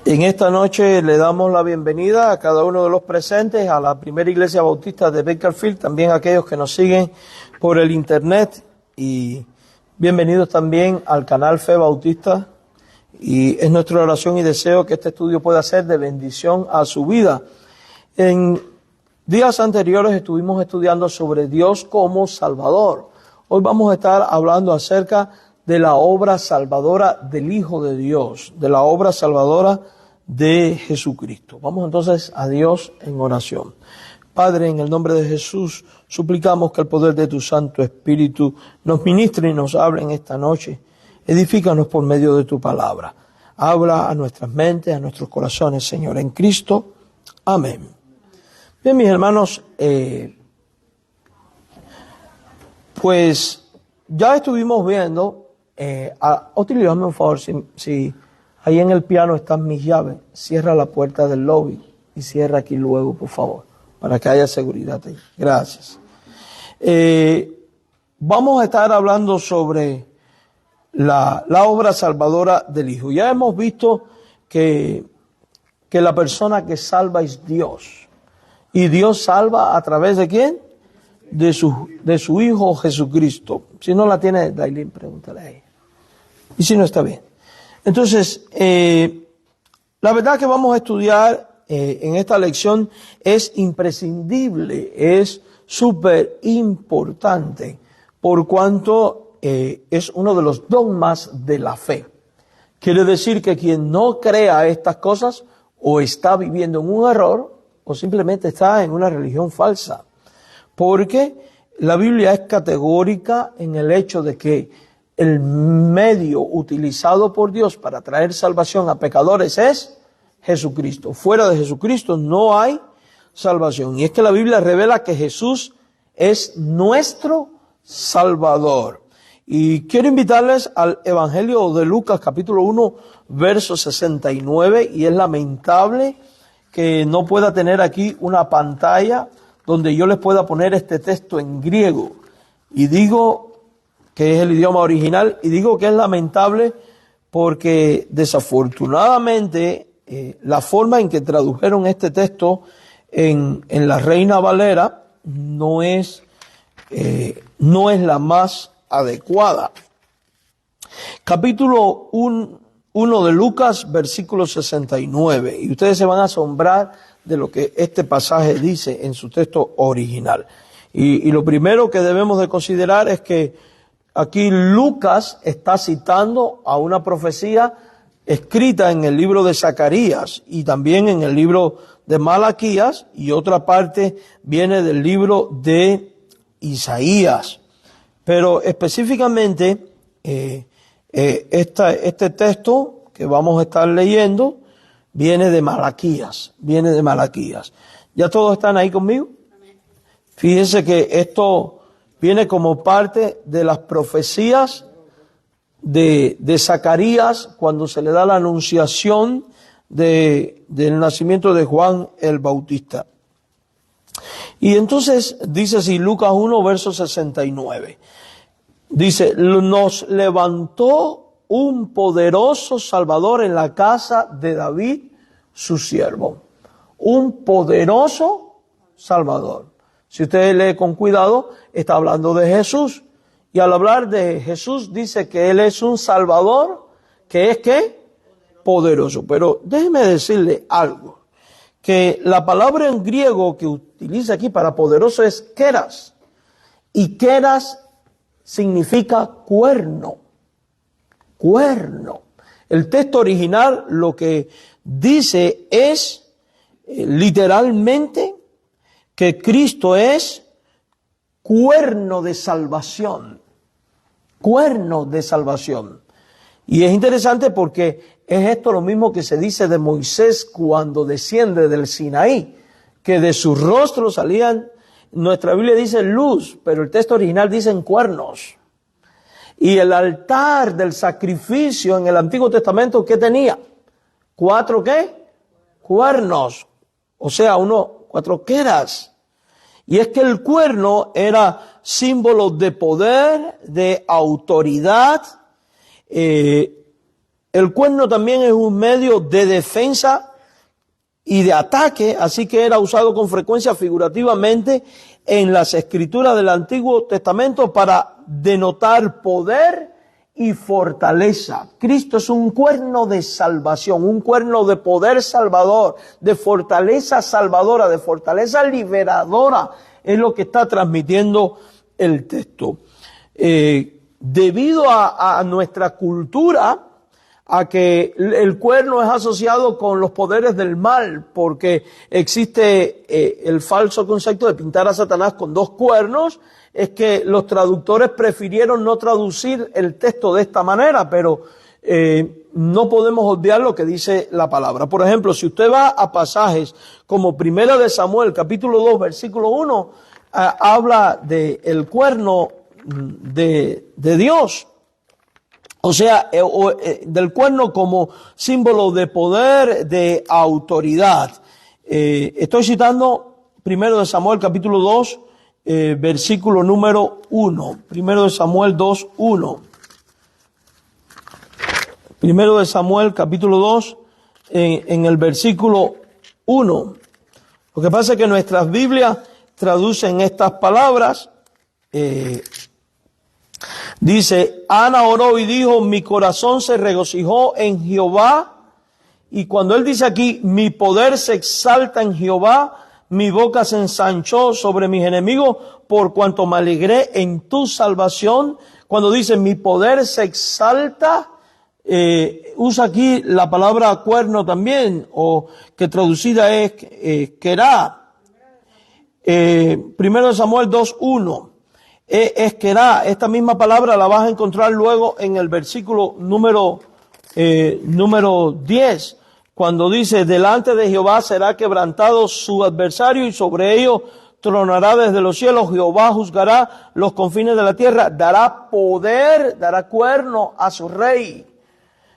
En esta noche le damos la bienvenida a cada uno de los presentes a la primera iglesia bautista de Bakersfield, también a aquellos que nos siguen por el internet, y bienvenidos también al canal Fe Bautista. Y es nuestra oración y deseo que este estudio pueda ser de bendición a su vida. En días anteriores estuvimos estudiando sobre Dios como Salvador. Hoy vamos a estar hablando acerca de la obra salvadora del Hijo de Dios, de la obra salvadora de Jesucristo. Vamos entonces a Dios en oración. Padre, en el nombre de Jesús, suplicamos que el poder de tu Santo Espíritu nos ministre y nos hable en esta noche. Edifícanos por medio de tu palabra. Habla a nuestras mentes, a nuestros corazones, Señor, en Cristo. Amén. Bien, mis hermanos, pues ya estuvimos viendo, Otilio, hazme un favor, si ahí en el piano están mis llaves, cierra la puerta del lobby y cierra aquí luego, por favor, para que haya seguridad ahí. Gracias. Vamos a estar hablando sobre la obra salvadora del Hijo. Ya hemos visto que la persona que salva es Dios. Y Dios salva a través de ¿quién? De su Hijo Jesucristo. Si no la tiene, Dailin, pregúntale a ella. Y si no, está bien. Entonces, la verdad que vamos a estudiar en esta lección es imprescindible, es súper importante, por cuanto es uno de los dogmas de la fe. Quiere decir que quien no crea estas cosas o está viviendo en un error o simplemente está en una religión falsa. Porque la Biblia es categórica en el hecho de que el medio utilizado por Dios para traer salvación a pecadores es Jesucristo. Fuera de Jesucristo no hay salvación. Y es que la Biblia revela que Jesús es nuestro Salvador. Y quiero invitarles al Evangelio de Lucas, capítulo 1, verso 69. Y es lamentable que no pueda tener aquí una pantalla donde yo les pueda poner este texto en griego. Y digo que es el idioma original, y digo que es lamentable porque desafortunadamente la forma en que tradujeron este texto en la Reina Valera no es la más adecuada. Capítulo 1 de Lucas, versículo 69, y ustedes se van a asombrar de lo que este pasaje dice en su texto original. Y lo primero que debemos de considerar es que aquí Lucas está citando a una profecía escrita en el libro de Zacarías y también en el libro de Malaquías, y otra parte viene del libro de Isaías. Pero específicamente este texto que vamos a estar leyendo viene de Malaquías. ¿Ya todos están ahí conmigo? Fíjense que esto viene como parte de las profecías de Zacarías cuando se le da la anunciación del nacimiento de Juan el Bautista. Y entonces dice así, Lucas 1, verso 69. Dice, nos levantó un poderoso Salvador en la casa de David, su siervo. Un poderoso Salvador. Si usted lee con cuidado, está hablando de Jesús. Y al hablar de Jesús dice que Él es un Salvador que es ¿qué? Poderoso. Pero déjeme decirle algo. Que la palabra en griego que utiliza aquí para poderoso es keras. Y keras significa cuerno. Cuerno. El texto original lo que dice es literalmente que Cristo es cuerno de salvación. Cuerno de salvación. Y es interesante porque es esto lo mismo que se dice de Moisés cuando desciende del Sinaí, que de su rostro salían, nuestra Biblia dice luz, pero el texto original dice cuernos. Y el altar del sacrificio en el Antiguo Testamento, ¿qué tenía? 4 ¿qué? Cuernos. O sea, 4 queras. Y es que el cuerno era símbolo de poder, de autoridad, El cuerno también es un medio de defensa y de ataque, así que era usado con frecuencia figurativamente en las escrituras del Antiguo Testamento para denotar poder y fortaleza. Cristo es un cuerno de salvación, un cuerno de poder salvador, de fortaleza salvadora, de fortaleza liberadora, es lo que está transmitiendo el texto. Debido a nuestra cultura, a que el cuerno es asociado con los poderes del mal, porque existe el falso concepto de pintar a Satanás con dos cuernos, es que los traductores prefirieron no traducir el texto de esta manera, pero no podemos olvidar lo que dice la palabra. Por ejemplo, si usted va a pasajes como Primera de Samuel, capítulo 2, versículo 1, habla de el cuerno de Dios. O sea, del cuerno como símbolo de poder, de autoridad. Estoy citando Primero de Samuel capítulo 2, versículo número 1. Primero de Samuel 2, 1. Primero de Samuel capítulo 2, en el versículo 1. Lo que pasa es que nuestras Biblias traducen estas palabras. Dice, Ana oró y dijo, mi corazón se regocijó en Jehová. Y cuando él dice aquí, mi poder se exalta en Jehová, mi boca se ensanchó sobre mis enemigos, por cuanto me alegré en tu salvación. Cuando dice, mi poder se exalta, usa aquí la palabra cuerno también, o que traducida es querá. Primero de Samuel 2:1. Es querá. Esta misma palabra la vas a encontrar luego en el versículo número 10, cuando dice, delante de Jehová será quebrantado su adversario y sobre ellos tronará desde los cielos. Jehová juzgará los confines de la tierra, dará poder, dará cuerno a su rey.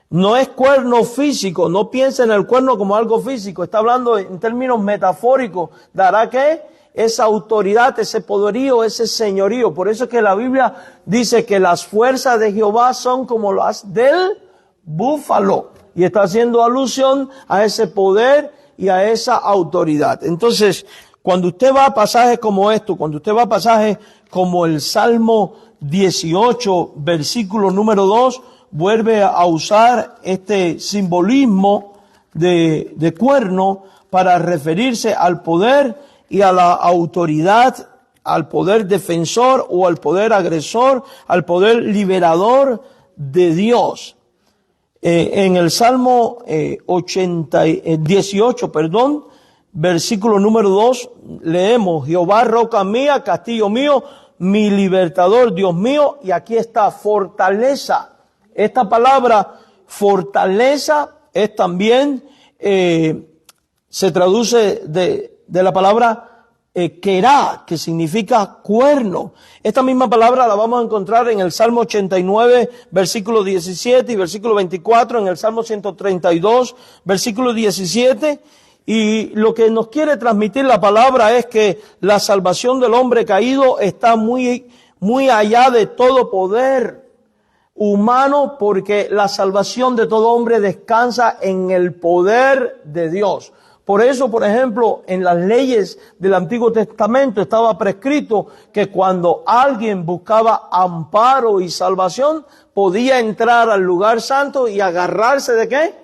No es cuerno físico, no piensa en el cuerno como algo físico, está hablando en términos metafóricos. ¿Dará qué? Esa autoridad, ese poderío, ese señorío. Por eso es que la Biblia dice que las fuerzas de Jehová son como las del búfalo. Y está haciendo alusión a ese poder y a esa autoridad. Entonces, cuando usted va a pasajes como esto, cuando usted va a pasajes como el Salmo 18, versículo número 2, vuelve a usar este simbolismo de cuerno para referirse al poder y a la autoridad, al poder defensor o al poder agresor, al poder liberador de Dios. En el Salmo 18, versículo número 2, leemos, Jehová roca mía, castillo mío, mi libertador, Dios mío, y aquí está, fortaleza. Esta palabra, fortaleza, es también, se traduce de la palabra querá, que significa cuerno. Esta misma palabra la vamos a encontrar en el Salmo 89, versículo 17 y versículo 24, en el Salmo 132, versículo 17. Y lo que nos quiere transmitir la palabra es que la salvación del hombre caído está muy, muy allá de todo poder humano, porque la salvación de todo hombre descansa en el poder de Dios. Por eso, por ejemplo, en las leyes del Antiguo Testamento estaba prescrito que cuando alguien buscaba amparo y salvación, podía entrar al lugar santo y agarrarse ¿de qué?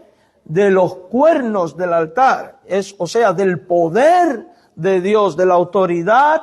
De los cuernos del altar. O sea, del poder de Dios, de la autoridad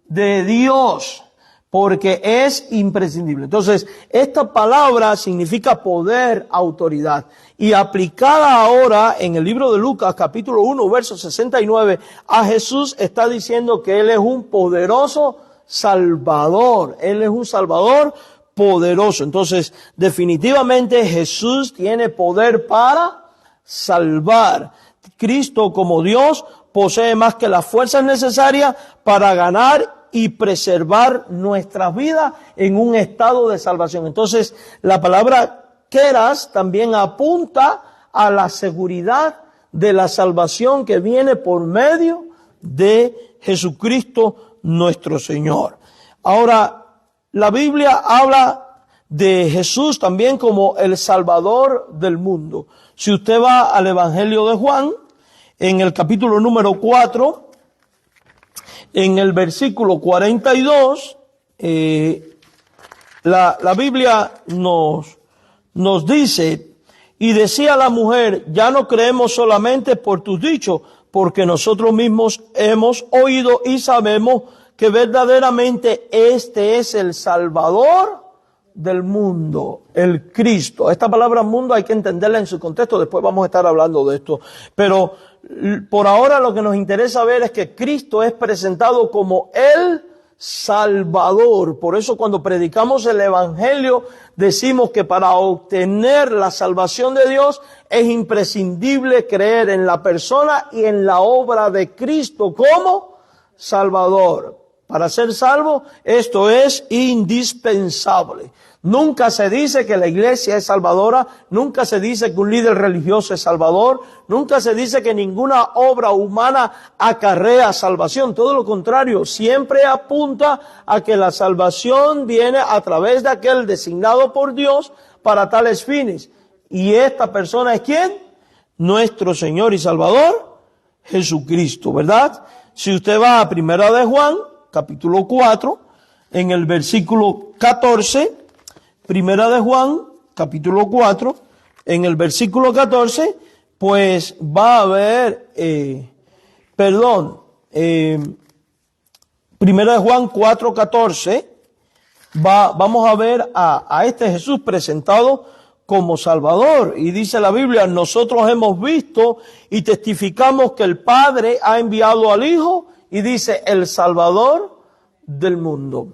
de Dios, porque es imprescindible. Entonces, esta palabra significa poder, autoridad. Y aplicada ahora en el libro de Lucas, capítulo 1, verso 69, a Jesús está diciendo que Él es un poderoso Salvador. Él es un Salvador poderoso. Entonces, definitivamente Jesús tiene poder para salvar. Cristo como Dios posee más que las fuerzas necesarias para ganar y preservar nuestras vidas en un estado de salvación. Entonces, la palabra queras también apunta a la seguridad de la salvación que viene por medio de Jesucristo nuestro Señor. Ahora, la Biblia habla de Jesús también como el Salvador del mundo. Si usted va al Evangelio de Juan, en el capítulo número 4, en el versículo 42, la Biblia nos dice, y decía la mujer, ya no creemos solamente por tus dichos, porque nosotros mismos hemos oído y sabemos que verdaderamente este es el Salvador del mundo, el Cristo. Esta palabra mundo hay que entenderla en su contexto, después vamos a estar hablando de esto. Pero por ahora lo que nos interesa ver es que Cristo es presentado como el Salvador. Por eso cuando predicamos el Evangelio decimos que para obtener la salvación de Dios es imprescindible creer en la persona y en la obra de Cristo como Salvador. Para ser salvo, esto es indispensable. Nunca se dice que la iglesia es salvadora, nunca se dice que un líder religioso es salvador, nunca se dice que ninguna obra humana acarrea salvación. Todo lo contrario, siempre apunta a que la salvación viene a través de aquel designado por Dios para tales fines. ¿Y esta persona es quién? Nuestro Señor y Salvador, Jesucristo, ¿verdad? Si usted va a Primera de Juan, capítulo 4, en el versículo 14, Primera de Juan, capítulo 4, en el versículo 14, pues va a haber, Primera de Juan 4, 14, vamos a ver a este Jesús presentado como Salvador. Y dice la Biblia, nosotros hemos visto y testificamos que el Padre ha enviado al Hijo, y dice, el Salvador del mundo.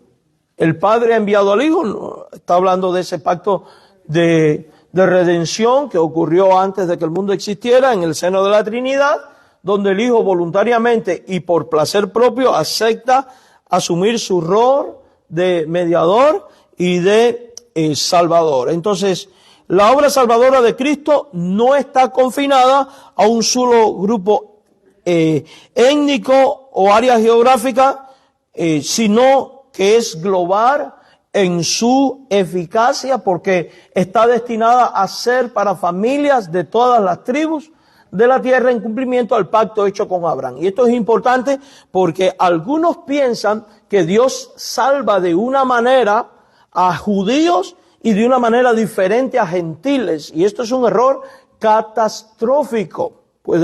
El Padre ha enviado al Hijo, está hablando de ese pacto de redención que ocurrió antes de que el mundo existiera en el seno de la Trinidad, donde el Hijo voluntariamente y por placer propio acepta asumir su rol de mediador y de Salvador. Entonces, la obra salvadora de Cristo no está confinada a un solo grupo étnico o área geográfica, sino que es global en su eficacia, porque está destinada a ser para familias de todas las tribus de la tierra en cumplimiento al pacto hecho con Abraham. Y esto es importante porque algunos piensan que Dios salva de una manera a judíos y de una manera diferente a gentiles, y esto es un error catastrófico. Pues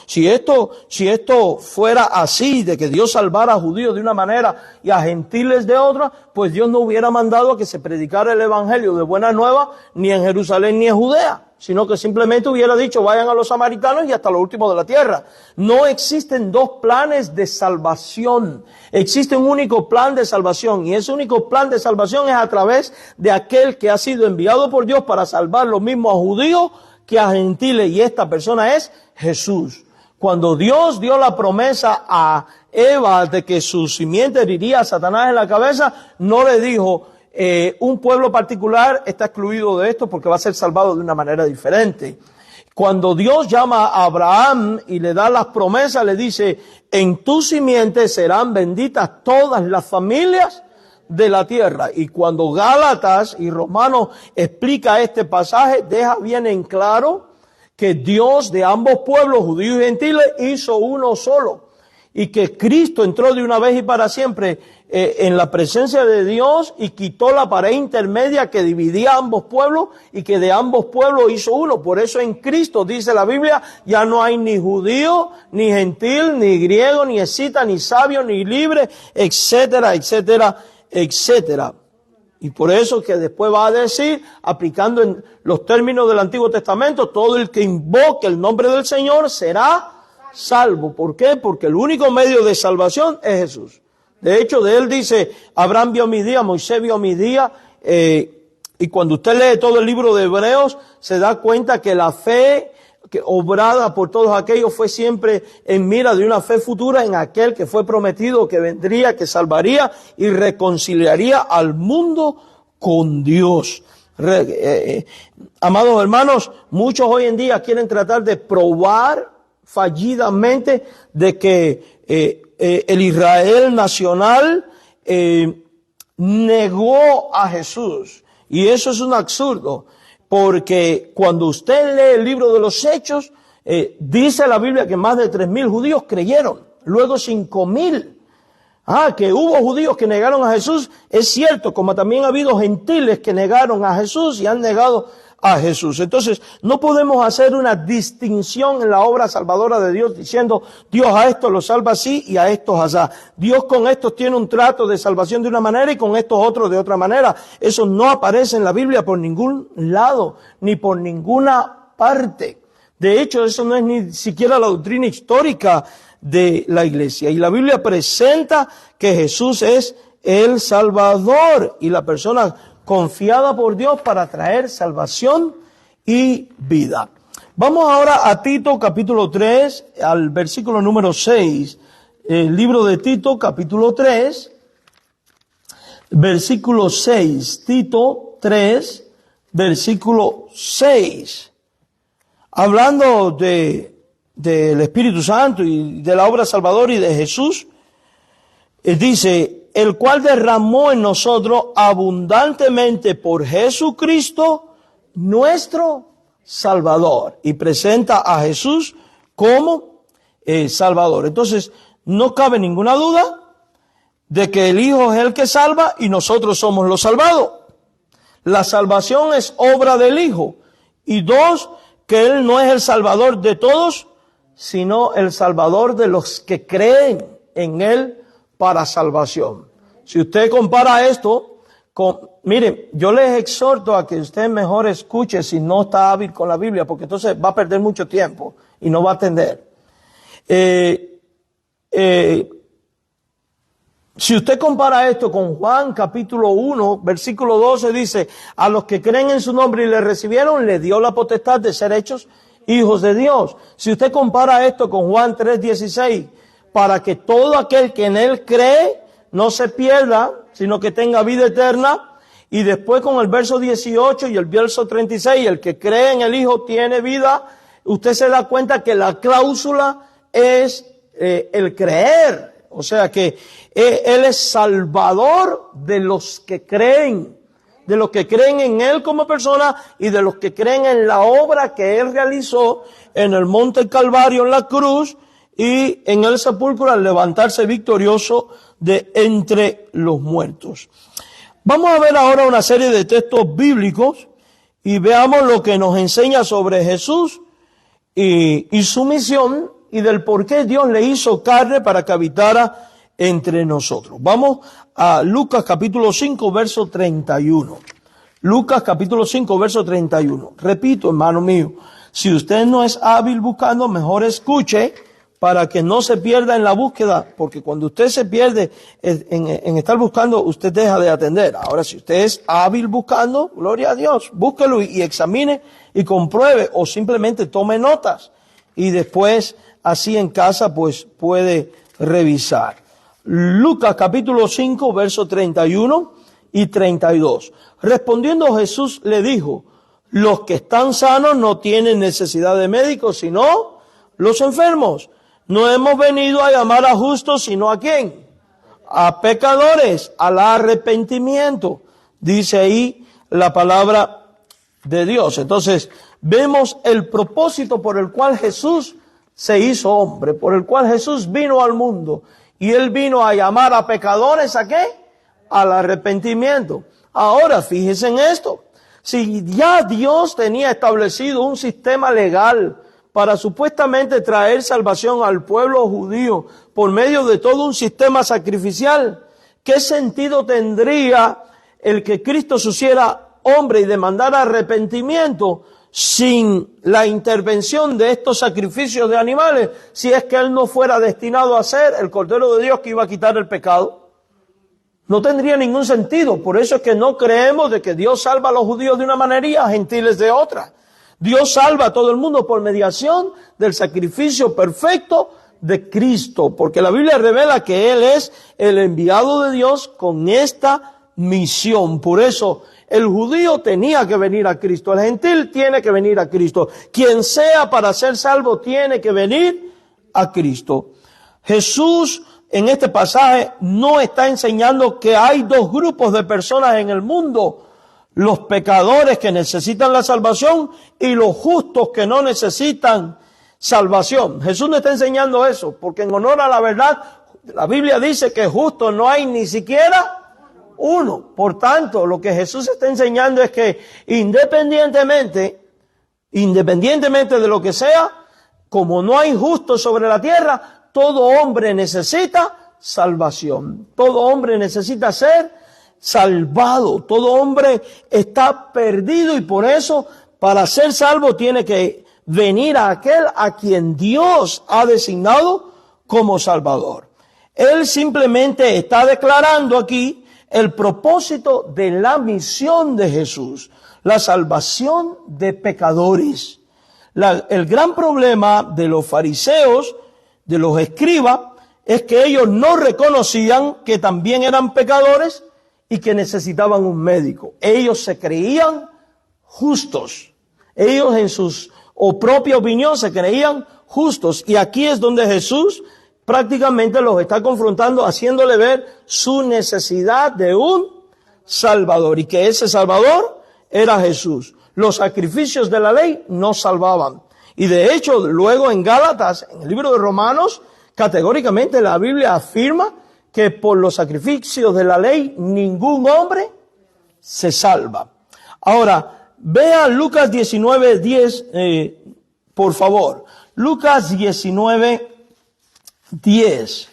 si esto fuera así, de que Dios salvara a judíos de una manera y a gentiles de otra, pues Dios no hubiera mandado a que se predicara el evangelio de buena nueva ni en Jerusalén ni en Judea, sino que simplemente hubiera dicho vayan a los samaritanos y hasta lo último de la tierra. No existen dos planes de salvación, existe un único plan de salvación, y ese único plan de salvación es a través de aquel que ha sido enviado por Dios para salvar lo mismo a judíos que a gentiles, y esta persona es Jesús. Cuando Dios dio la promesa a Eva de que su simiente heriría a Satanás en la cabeza, no le dijo, un pueblo particular está excluido de esto porque va a ser salvado de una manera diferente. Cuando Dios llama a Abraham y le da las promesas, le dice, en tu simiente serán benditas todas las familias de la tierra. Y cuando Gálatas y Romanos explica este pasaje, deja bien en claro que Dios de ambos pueblos, judíos y gentiles, hizo uno solo, y que Cristo entró de una vez y para siempre en la presencia de Dios y quitó la pared intermedia que dividía ambos pueblos, y que de ambos pueblos hizo uno. Por eso en Cristo, dice la Biblia, ya no hay ni judío, ni gentil, ni griego, ni escita, ni sabio, ni libre, etcétera, etcétera, etcétera. Y por eso que después va a decir, aplicando en los términos del Antiguo Testamento, todo el que invoque el nombre del Señor será salvo. ¿Por qué? Porque el único medio de salvación es Jesús. De hecho, de él dice, Abraham vio mi día, Moisés vio mi día, y cuando usted lee todo el libro de Hebreos, se da cuenta que la fe que obrada por todos aquellos fue siempre en mira de una fe futura en aquel que fue prometido, que vendría, que salvaría y reconciliaría al mundo con Dios. Amados hermanos, muchos hoy en día quieren tratar de probar fallidamente de que el Israel nacional negó a Jesús. Y eso es un absurdo, porque cuando usted lee el libro de los Hechos, dice la Biblia que más de 3,000 judíos creyeron, luego 5,000. Que hubo judíos que negaron a Jesús, es cierto, como también ha habido gentiles que negaron a Jesús y han negado a Jesús. Entonces, no podemos hacer una distinción en la obra salvadora de Dios diciendo, Dios a estos los salva así y a estos así. Dios con estos tiene un trato de salvación de una manera y con estos otros de otra manera. Eso no aparece en la Biblia por ningún lado, ni por ninguna parte. De hecho, eso no es ni siquiera la doctrina histórica de la iglesia. Y la Biblia presenta que Jesús es el Salvador y la persona confiada por Dios para traer salvación y vida. Vamos ahora a Tito capítulo 3, al versículo número 6. El libro de Tito capítulo 3, versículo 6. Tito 3, versículo 6. Hablando del Espíritu Santo y de la obra salvadora y de Jesús, dice, el cual derramó en nosotros abundantemente por Jesucristo, nuestro Salvador, y presenta a Jesús como Salvador. Entonces, no cabe ninguna duda de que el Hijo es el que salva y nosotros somos los salvados. La salvación es obra del Hijo. Y dos, que Él no es el Salvador de todos, sino el Salvador de los que creen en Él para salvación. Si usted compara esto miren, yo les exhorto a que usted mejor escuche si no está hábil con la Biblia, porque entonces va a perder mucho tiempo y no va a atender. Si usted compara esto con Juan capítulo 1, versículo 12, dice, a los que creen en su nombre y le recibieron, le dio la potestad de ser hechos hijos de Dios. Si usted compara esto con Juan 3:16, para que todo aquel que en él cree no se pierda, sino que tenga vida eterna. Y después con el verso 18 y el verso 36, el que cree en el Hijo tiene vida. Usted se da cuenta que la cláusula es el creer. O sea que Él es salvador de los que creen. De los que creen en Él como persona y de los que creen en la obra que Él realizó en el monte Calvario, en la cruz y en el sepulcro al levantarse victorioso de entre los muertos. Vamos a ver ahora una serie de textos bíblicos y veamos lo que nos enseña sobre Jesús y su misión y del por qué Dios le hizo carne para que habitara entre nosotros. Vamos a Lucas capítulo 5, verso 31. Lucas capítulo 5, verso 31. Repito, hermano mío, si usted no es hábil buscando, mejor escuche para que no se pierda en la búsqueda, porque cuando usted se pierde en estar buscando, usted deja de atender. Ahora, si usted es hábil buscando, gloria a Dios, búsquelo y examine y compruebe, o simplemente tome notas y después así en casa pues puede revisar. Lucas capítulo 5, versos 31 y 32. Respondiendo Jesús le dijo, los que están sanos no tienen necesidad de médicos, sino los enfermos. No hemos venido a llamar a justos, sino ¿a quién? A pecadores, al arrepentimiento. Dice ahí la palabra de Dios. Entonces, vemos el propósito por el cual Jesús se hizo hombre, por el cual Jesús vino al mundo. Y Él vino a llamar a pecadores, ¿a qué? Al arrepentimiento. Ahora, fíjense en esto. Si ya Dios tenía establecido un sistema legal para supuestamente traer salvación al pueblo judío por medio de todo un sistema sacrificial, ¿qué sentido tendría el que Cristo se hiciera hombre y demandara arrepentimiento sin la intervención de estos sacrificios de animales, si es que Él no fuera destinado a ser el Cordero de Dios que iba a quitar el pecado? No tendría ningún sentido. Por eso es que no creemos de que Dios salva a los judíos de una manera y a gentiles de otra. Dios salva a todo el mundo por mediación del sacrificio perfecto de Cristo, porque la Biblia revela que Él es el enviado de Dios con esta misión. Por eso el judío tenía que venir a Cristo, el gentil tiene que venir a Cristo. Quien sea para ser salvo tiene que venir a Cristo. Jesús en este pasaje no está enseñando que hay dos grupos de personas en el mundo, los pecadores que necesitan la salvación y los justos que no necesitan salvación. Jesús no está enseñando eso, porque en honor a la verdad, la Biblia dice que justo no hay ni siquiera uno. Por tanto, lo que Jesús está enseñando es que independientemente de lo que sea, como no hay justo sobre la tierra, todo hombre necesita salvación. Todo hombre necesita ser salvado. Todo hombre está perdido y por eso, para ser salvo, tiene que venir a aquel a quien Dios ha designado como Salvador. Él simplemente está declarando aquí el propósito de la misión de Jesús, la salvación de pecadores. El gran problema de los fariseos, de los escribas, es que ellos no reconocían que también eran pecadores y que necesitaban un médico. Ellos se creían justos. Ellos en su propia opinión se creían justos. Y aquí es donde Jesús prácticamente los está confrontando, haciéndole ver su necesidad de un Salvador. Y que ese Salvador era Jesús. Los sacrificios de la ley no salvaban. Y de hecho, luego en Gálatas, en el libro de Romanos, categóricamente la Biblia afirma que por los sacrificios de la ley ningún hombre se salva. Ahora, vea Lucas 19:10, por favor. Lucas 19:10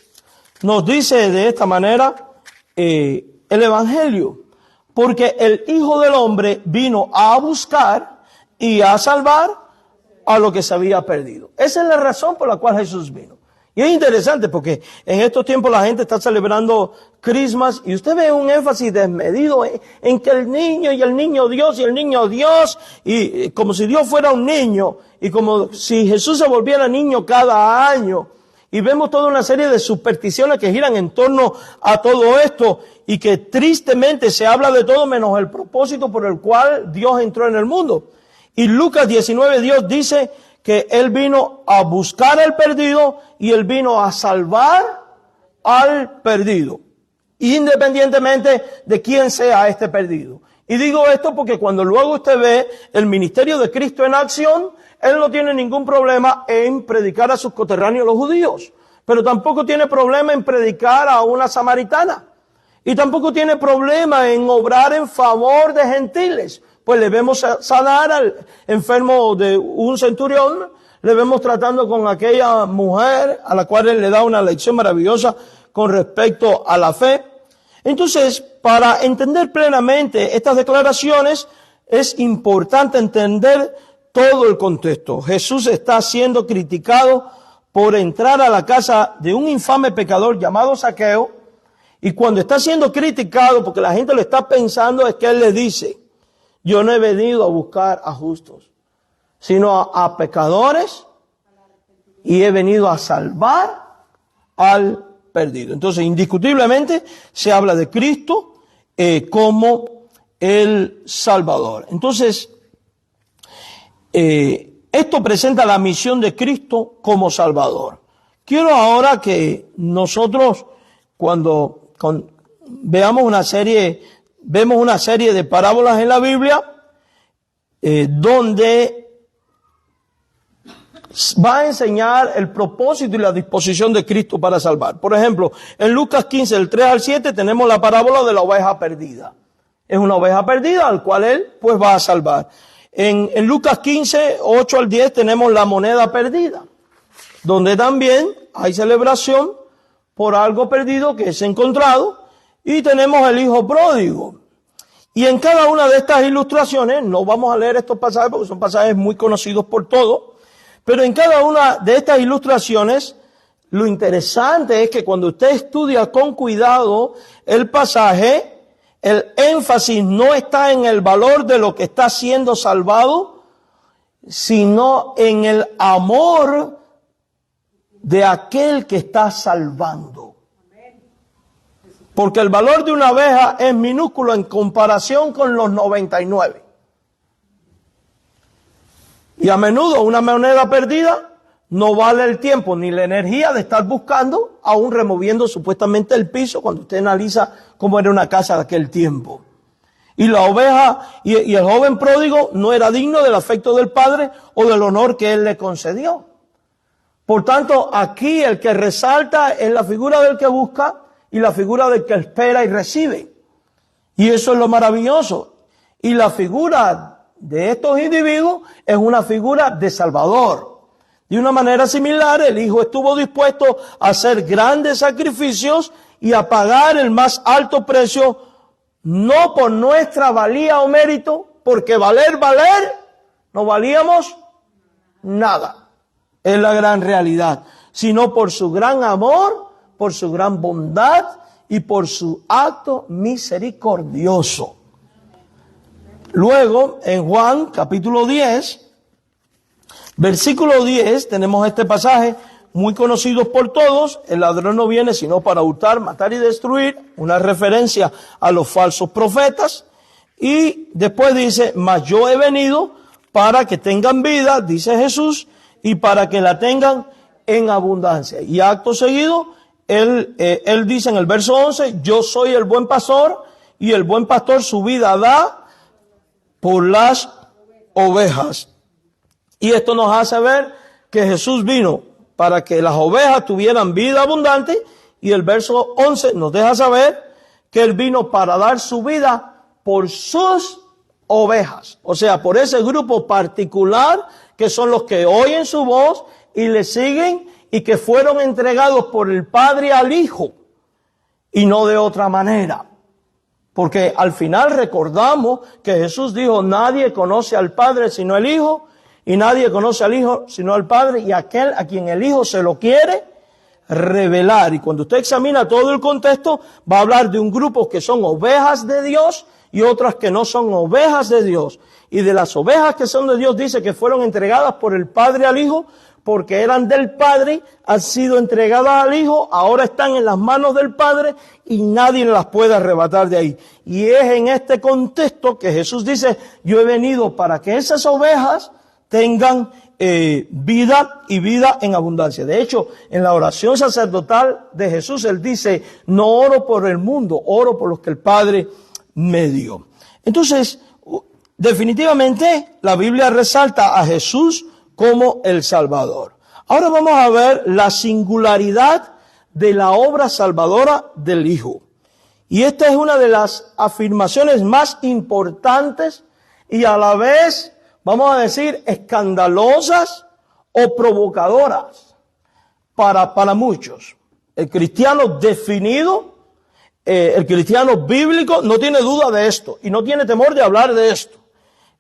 nos dice de esta manera el Evangelio. Porque el Hijo del Hombre vino a buscar y a salvar a lo que se había perdido. Esa es la razón por la cual Jesús vino. Y es interesante porque en estos tiempos la gente está celebrando Christmas y usted ve un énfasis desmedido en que el niño y el niño Dios y el niño Dios, y como si Dios fuera un niño y como si Jesús se volviera niño cada año. Y vemos toda una serie de supersticiones que giran en torno a todo esto y que tristemente se habla de todo menos el propósito por el cual Dios entró en el mundo. Y Lucas 19, Dios dice que Él vino a buscar al perdido y Él vino a salvar al perdido, independientemente de quién sea este perdido. Y digo esto porque cuando luego usted ve el ministerio de Cristo en acción, Él no tiene ningún problema en predicar a sus coterráneos los judíos, pero tampoco tiene problema en predicar a una samaritana. Y tampoco tiene problema en obrar en favor de gentiles. Pues le vemos sanar al enfermo de un centurión, le vemos tratando con aquella mujer a la cual él le da una lección maravillosa con respecto a la fe. Entonces, para entender plenamente estas declaraciones, es importante entender todo el contexto. Jesús está siendo criticado por entrar a la casa de un infame pecador llamado Zaqueo, y cuando está siendo criticado, porque la gente lo está pensando, es que Él le dice: yo no he venido a buscar a justos, sino a pecadores, y he venido a salvar al perdido. Entonces, indiscutiblemente, se habla de Cristo como el Salvador. Entonces, esto presenta la misión de Cristo como Salvador. Quiero ahora que nosotros, cuando vemos una serie de parábolas en la Biblia, donde va a enseñar el propósito y la disposición de Cristo para salvar. Por ejemplo, en Lucas 15, del 3 al 7, tenemos la parábola de la oveja perdida. Es una oveja perdida al cual Él pues va a salvar. En Lucas 15, 8 al 10, tenemos la moneda perdida, donde también hay celebración por algo perdido que es encontrado, y tenemos el hijo pródigo. Y en cada una de estas ilustraciones, no vamos a leer estos pasajes porque son pasajes muy conocidos por todos, pero en cada una de estas ilustraciones, lo interesante es que cuando usted estudia con cuidado el pasaje, el énfasis no está en el valor de lo que está siendo salvado, sino en el amor de aquel que está salvando. Porque el valor de una oveja es minúsculo en comparación con los 99. Y a menudo una moneda perdida no vale el tiempo ni la energía de estar buscando, aún removiendo supuestamente el piso, cuando usted analiza cómo era una casa de aquel tiempo. Y la oveja y el joven pródigo no era digno del afecto del padre o del honor que él le concedió. Por tanto, aquí el que resalta es la figura del que busca y la figura del que espera y recibe. Y eso es lo maravilloso. Y la figura de estos individuos es una figura de Salvador. De una manera similar, el Hijo estuvo dispuesto a hacer grandes sacrificios y a pagar el más alto precio, no por nuestra valía o mérito, porque valer, no valíamos nada. Es la gran realidad, sino por su gran amor, por su gran bondad y por su acto misericordioso. Luego, en Juan capítulo 10, versículo 10, tenemos este pasaje muy conocido por todos: el ladrón no viene sino para hurtar, matar y destruir, una referencia a los falsos profetas. Y después dice, mas yo he venido para que tengan vida, dice Jesús, y para que la tengan en abundancia. Y acto seguido, él dice en el verso 11, yo soy el buen pastor, y el buen pastor su vida da por las ovejas. Y esto nos hace ver que Jesús vino para que las ovejas tuvieran vida abundante, y el verso 11 nos deja saber que Él vino para dar su vida por sus ovejas. O sea, por ese grupo particular que son los que oyen su voz y le siguen y que fueron entregados por el Padre al Hijo, y no de otra manera. Porque al final recordamos que Jesús dijo, nadie conoce al Padre sino el Hijo, y nadie conoce al Hijo sino al Padre, y aquel a quien el Hijo se lo quiere revelar. Y cuando usted examina todo el contexto, va a hablar de un grupo que son ovejas de Dios y otras que no son ovejas de Dios. Y de las ovejas que son de Dios dice que fueron entregadas por el Padre al Hijo, porque eran del Padre, han sido entregadas al Hijo, ahora están en las manos del Padre y nadie las puede arrebatar de ahí. Y es en este contexto que Jesús dice, yo he venido para que esas ovejas tengan vida y vida en abundancia. De hecho, en la oración sacerdotal de Jesús, Él dice, no oro por el mundo, oro por los que el Padre me dio. Entonces, definitivamente la Biblia resalta a Jesús como el Salvador. Ahora vamos a ver la singularidad de la obra salvadora del Hijo. Y esta es una de las afirmaciones más importantes y a la vez, vamos a decir, escandalosas o provocadoras para muchos. El cristiano definido, el cristiano bíblico no tiene duda de esto y no tiene temor de hablar de esto.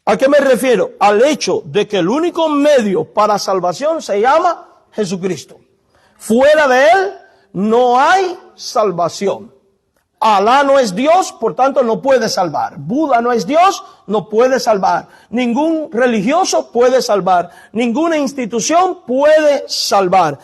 ¿A qué me refiero? Al hecho de que el único medio para salvación se llama Jesucristo. Fuera de Él no hay salvación. Alá no es Dios, por tanto no puede salvar. Buda no es Dios, no puede salvar. Ningún religioso puede salvar. Ninguna institución puede salvar.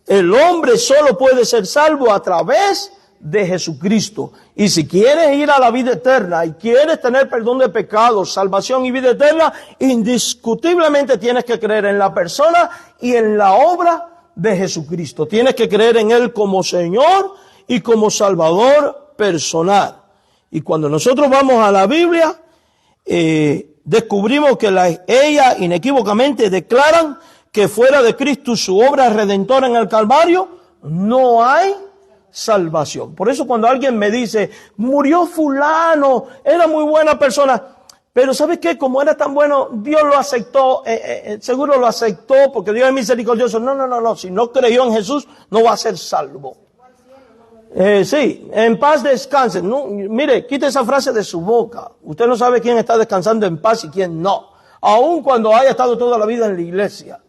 El hombre solo puede ser salvo a través de Jesucristo. Y si quieres ir a la vida eterna y quieres tener perdón de pecados, salvación y vida eterna, indiscutiblemente tienes que creer en la persona y en la obra de Jesucristo. Tienes que creer en Él como Señor y como Salvador personal. Y cuando nosotros vamos a la Biblia, descubrimos que ellas inequívocamente declaran que fuera de Cristo su obra redentora en el Calvario, no hay salvación. Por eso cuando alguien me dice, murió fulano, era muy buena persona, pero ¿sabes qué? Como era tan bueno, Dios lo aceptó, seguro lo aceptó porque Dios es misericordioso. No, si no creyó en Jesús, no va a ser salvo. Sí, en paz descansen. No, mire, quite esa frase de su boca. Usted no sabe quién está descansando en paz y quién no. Aun cuando haya estado toda la vida en la iglesia.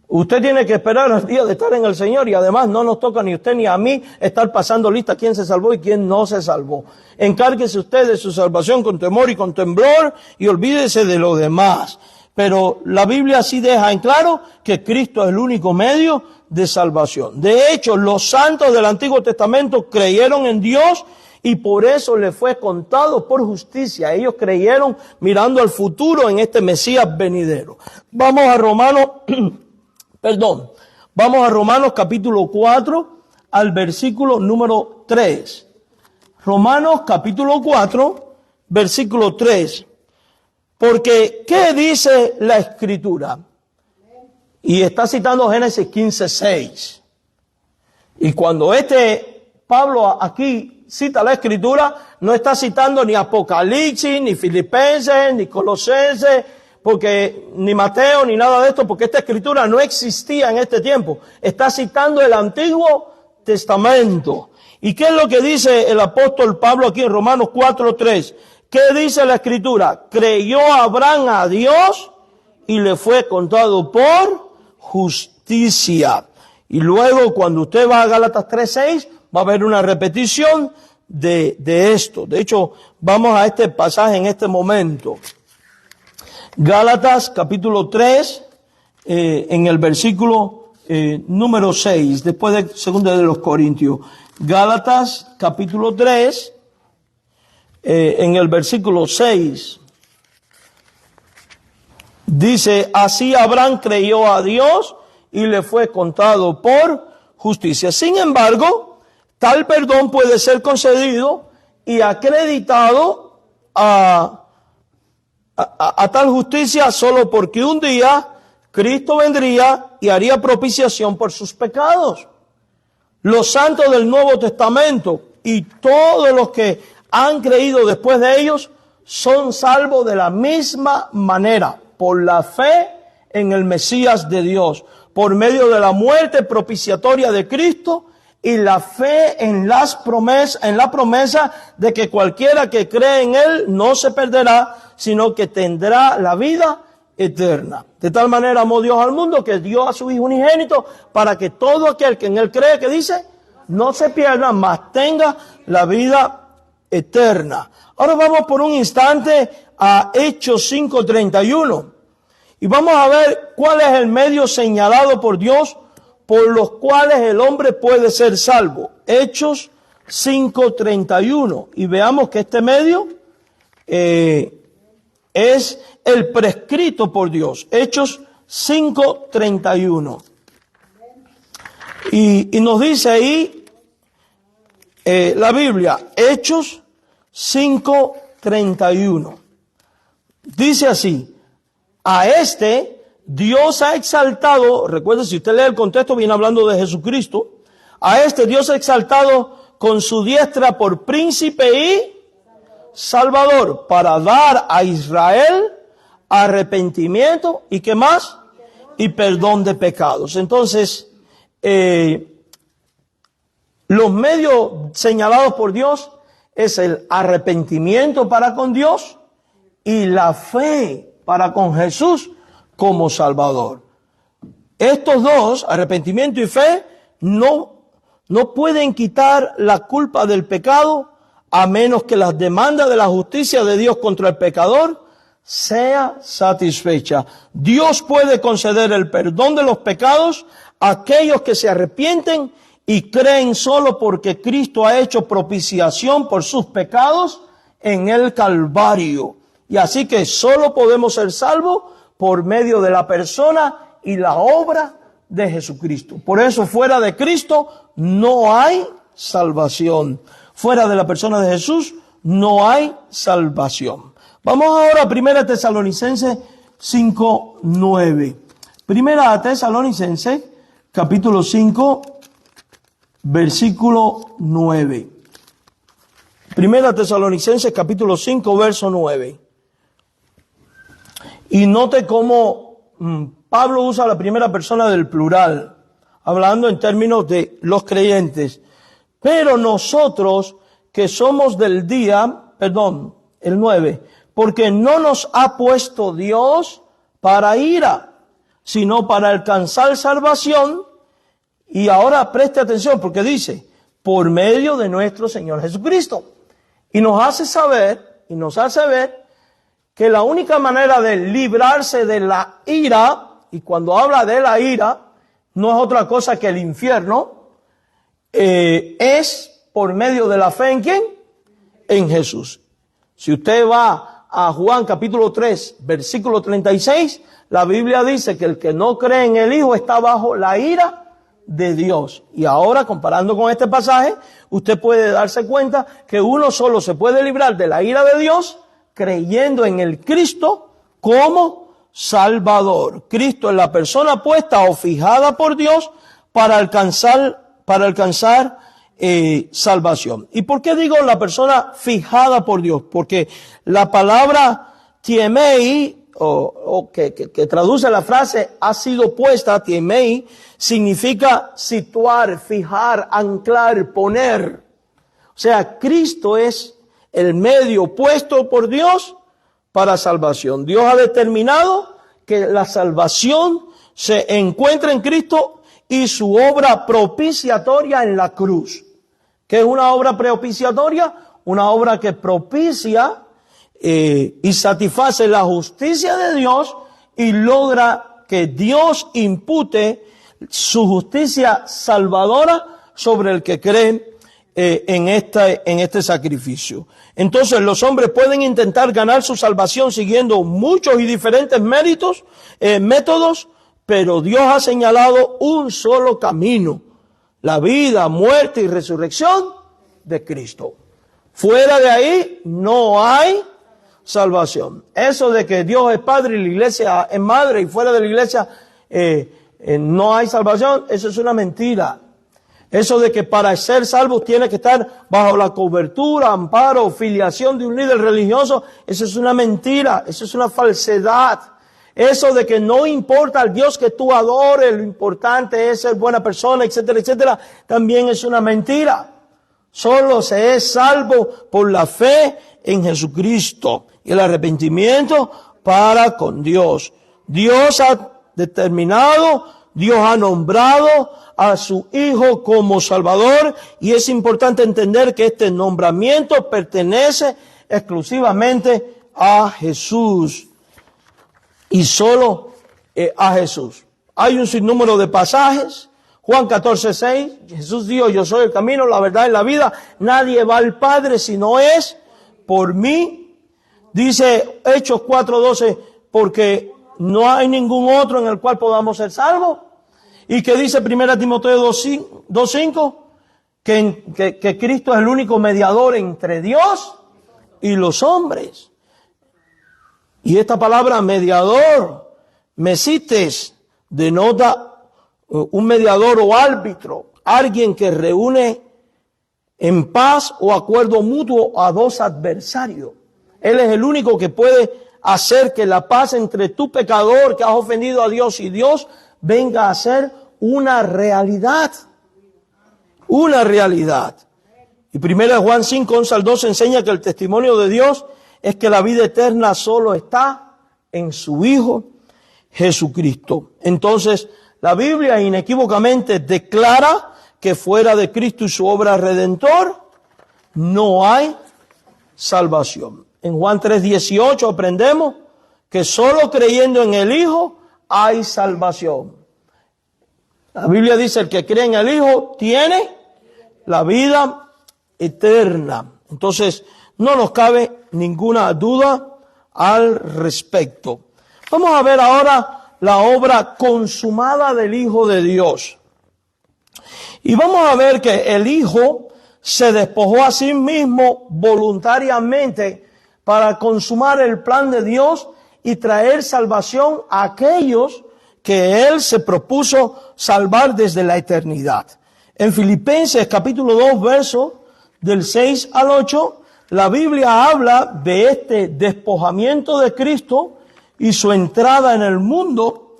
Usted tiene que esperar al día de estar en el Señor y además no nos toca ni a usted ni a mí estar pasando lista quién se salvó y quién no se salvó. Encárguese usted de su salvación con temor y con temblor y olvídese de lo demás. Pero la Biblia sí deja en claro que Cristo es el único medio de salvación. De hecho, los santos del Antiguo Testamento creyeron en Dios y por eso les fue contado por justicia. Ellos creyeron mirando al futuro en este Mesías venidero. Vamos a Romanos capítulo 4 al versículo número 3. Romanos capítulo 4 versículo 3. Porque, ¿qué dice la Escritura? Y está citando Génesis 15:6. Y cuando Pablo aquí cita la Escritura, no está citando ni Apocalipsis, ni Filipenses, ni Colosenses, porque ni Mateo, ni nada de esto, porque esta Escritura no existía en este tiempo. Está citando el Antiguo Testamento. ¿Y qué es lo que dice el apóstol Pablo aquí en Romanos 4:3? ¿Qué dice la Escritura? Creyó Abraham a Dios y le fue contado por justicia. Y luego cuando usted va a Gálatas 3:6, va a haber una repetición de esto. De hecho, vamos a este pasaje en este momento. Gálatas capítulo 3, en el versículo número 6, después de 2 de los Corintios. Gálatas capítulo 3, en el versículo 6. Dice, así Abraham creyó a Dios y le fue contado por justicia. Sin embargo, tal perdón puede ser concedido y acreditado a tal justicia solo porque un día Cristo vendría y haría propiciación por sus pecados. Los santos del Nuevo Testamento y todos los que han creído después de ellos son salvos de la misma manera, por la fe en el Mesías de Dios, por medio de la muerte propiciatoria de Cristo y la fe en la promesa de que cualquiera que cree en Él no se perderá, sino que tendrá la vida eterna. De tal manera amó Dios al mundo que dio a su Hijo unigénito para que todo aquel que en Él cree, que dice, no se pierda, mas tenga la vida eterna. Ahora vamos por un instante a Hechos 5:31 y vamos a ver cuál es el medio señalado por Dios por los cuales el hombre puede ser salvo. Hechos 5:31 y veamos que este medio es el prescrito por Dios. Hechos 5:31 y nos dice ahí la Biblia, Hechos 5:31. Dice así, a Dios ha exaltado, recuerden si usted lee el contexto, viene hablando de Jesucristo, a Dios ha exaltado con su diestra por príncipe y salvador, para dar a Israel arrepentimiento y ¿qué más? Y perdón de pecados. Entonces, los medios señalados por Dios es el arrepentimiento para con Dios y la fe para con Jesús como Salvador. Estos dos, arrepentimiento y fe, no pueden quitar la culpa del pecado a menos que las demandas de la justicia de Dios contra el pecador sea satisfecha. Dios puede conceder el perdón de los pecados a aquellos que se arrepienten y creen solo porque Cristo ha hecho propiciación por sus pecados en el Calvario. Y así que solo podemos ser salvos por medio de la persona y la obra de Jesucristo. Por eso fuera de Cristo no hay salvación. Fuera de la persona de Jesús no hay salvación. Vamos ahora a 1 Tesalonicenses 5:9. 1 Tesalonicenses capítulo 5 versículo 9. 1 Tesalonicenses capítulo 5 verso 9. Y note cómo Pablo usa la primera persona del plural, hablando en términos de los creyentes. Pero nosotros que somos del día, el 9, porque no nos ha puesto Dios para ira, sino para alcanzar salvación. Y ahora preste atención porque dice, por medio de nuestro Señor Jesucristo. Y nos hace ver que la única manera de librarse de la ira, y cuando habla de la ira, no es otra cosa que el infierno, es por medio de la fe ¿en quién? En Jesús. Si usted va a Juan capítulo 3, versículo 36, la Biblia dice que el que no cree en el Hijo está bajo la ira de Dios. Y ahora, comparando con este pasaje, usted puede darse cuenta que uno solo se puede librar de la ira de Dios creyendo en el Cristo como Salvador. Cristo es la persona puesta o fijada por Dios para alcanzar salvación. ¿Y por qué digo la persona fijada por Dios? Porque la palabra tiemei, que traduce la frase ha sido puesta, tiemei, significa situar, fijar, anclar, poner. O sea, Cristo es el medio puesto por Dios para salvación. Dios ha determinado que la salvación se encuentra en Cristo y su obra propiciatoria en la cruz. ¿Qué es una obra propiciatoria? Una obra que propicia y satisface la justicia de Dios y logra que Dios impute su justicia salvadora sobre el que cree en este sacrificio. Entonces los hombres pueden intentar ganar su salvación siguiendo muchos y diferentes métodos, pero Dios ha señalado un solo camino: la vida, muerte y resurrección de Cristo. Fuera de ahí no hay salvación. Eso de que Dios es Padre y la iglesia es Madre y fuera de la iglesia no hay salvación, eso es una mentira. Eso de que para ser salvos tiene que estar bajo la cobertura, amparo, filiación de un líder religioso, eso es una mentira, eso es una falsedad. Eso de que no importa al Dios que tú adores, lo importante es ser buena persona, etcétera, etcétera, también es una mentira. Solo se es salvo por la fe en Jesucristo y el arrepentimiento para con Dios. Dios ha determinado, Dios ha nombrado a su Hijo como Salvador, y es importante entender que este nombramiento pertenece exclusivamente a Jesús y solo a Jesús. Hay un sinnúmero de pasajes. Juan 14:6, Jesús dijo: yo soy el camino, la verdad y la vida. Nadie va al Padre si no es por mí. Dice Hechos 4:12, porque no hay ningún otro en el cual podamos ser salvos. Y que dice 1 Timoteo 2:5, que Cristo es el único mediador entre Dios y los hombres. Y esta palabra mediador, mesites, denota un mediador o árbitro, alguien que reúne en paz o acuerdo mutuo a dos adversarios. Él es el único que puede hacer que la paz entre tu pecador que has ofendido a Dios y Dios venga a ser una realidad. Una realidad. Y 1 Juan 5:11-12 enseña que el testimonio de Dios es que la vida eterna solo está en su Hijo Jesucristo. Entonces, la Biblia inequívocamente declara que fuera de Cristo y su obra redentor no hay salvación. En Juan 3:18 aprendemos que solo creyendo en el Hijo hay salvación. La Biblia dice: el que cree en el Hijo tiene la vida eterna. Entonces, no nos cabe ninguna duda al respecto. Vamos a ver ahora la obra consumada del Hijo de Dios. Y vamos a ver que el Hijo se despojó a sí mismo voluntariamente para consumar el plan de Dios y traer salvación a aquellos que Él se propuso salvar desde la eternidad. En Filipenses capítulo 2, versos del 6 al 8, la Biblia habla de este despojamiento de Cristo y su entrada en el mundo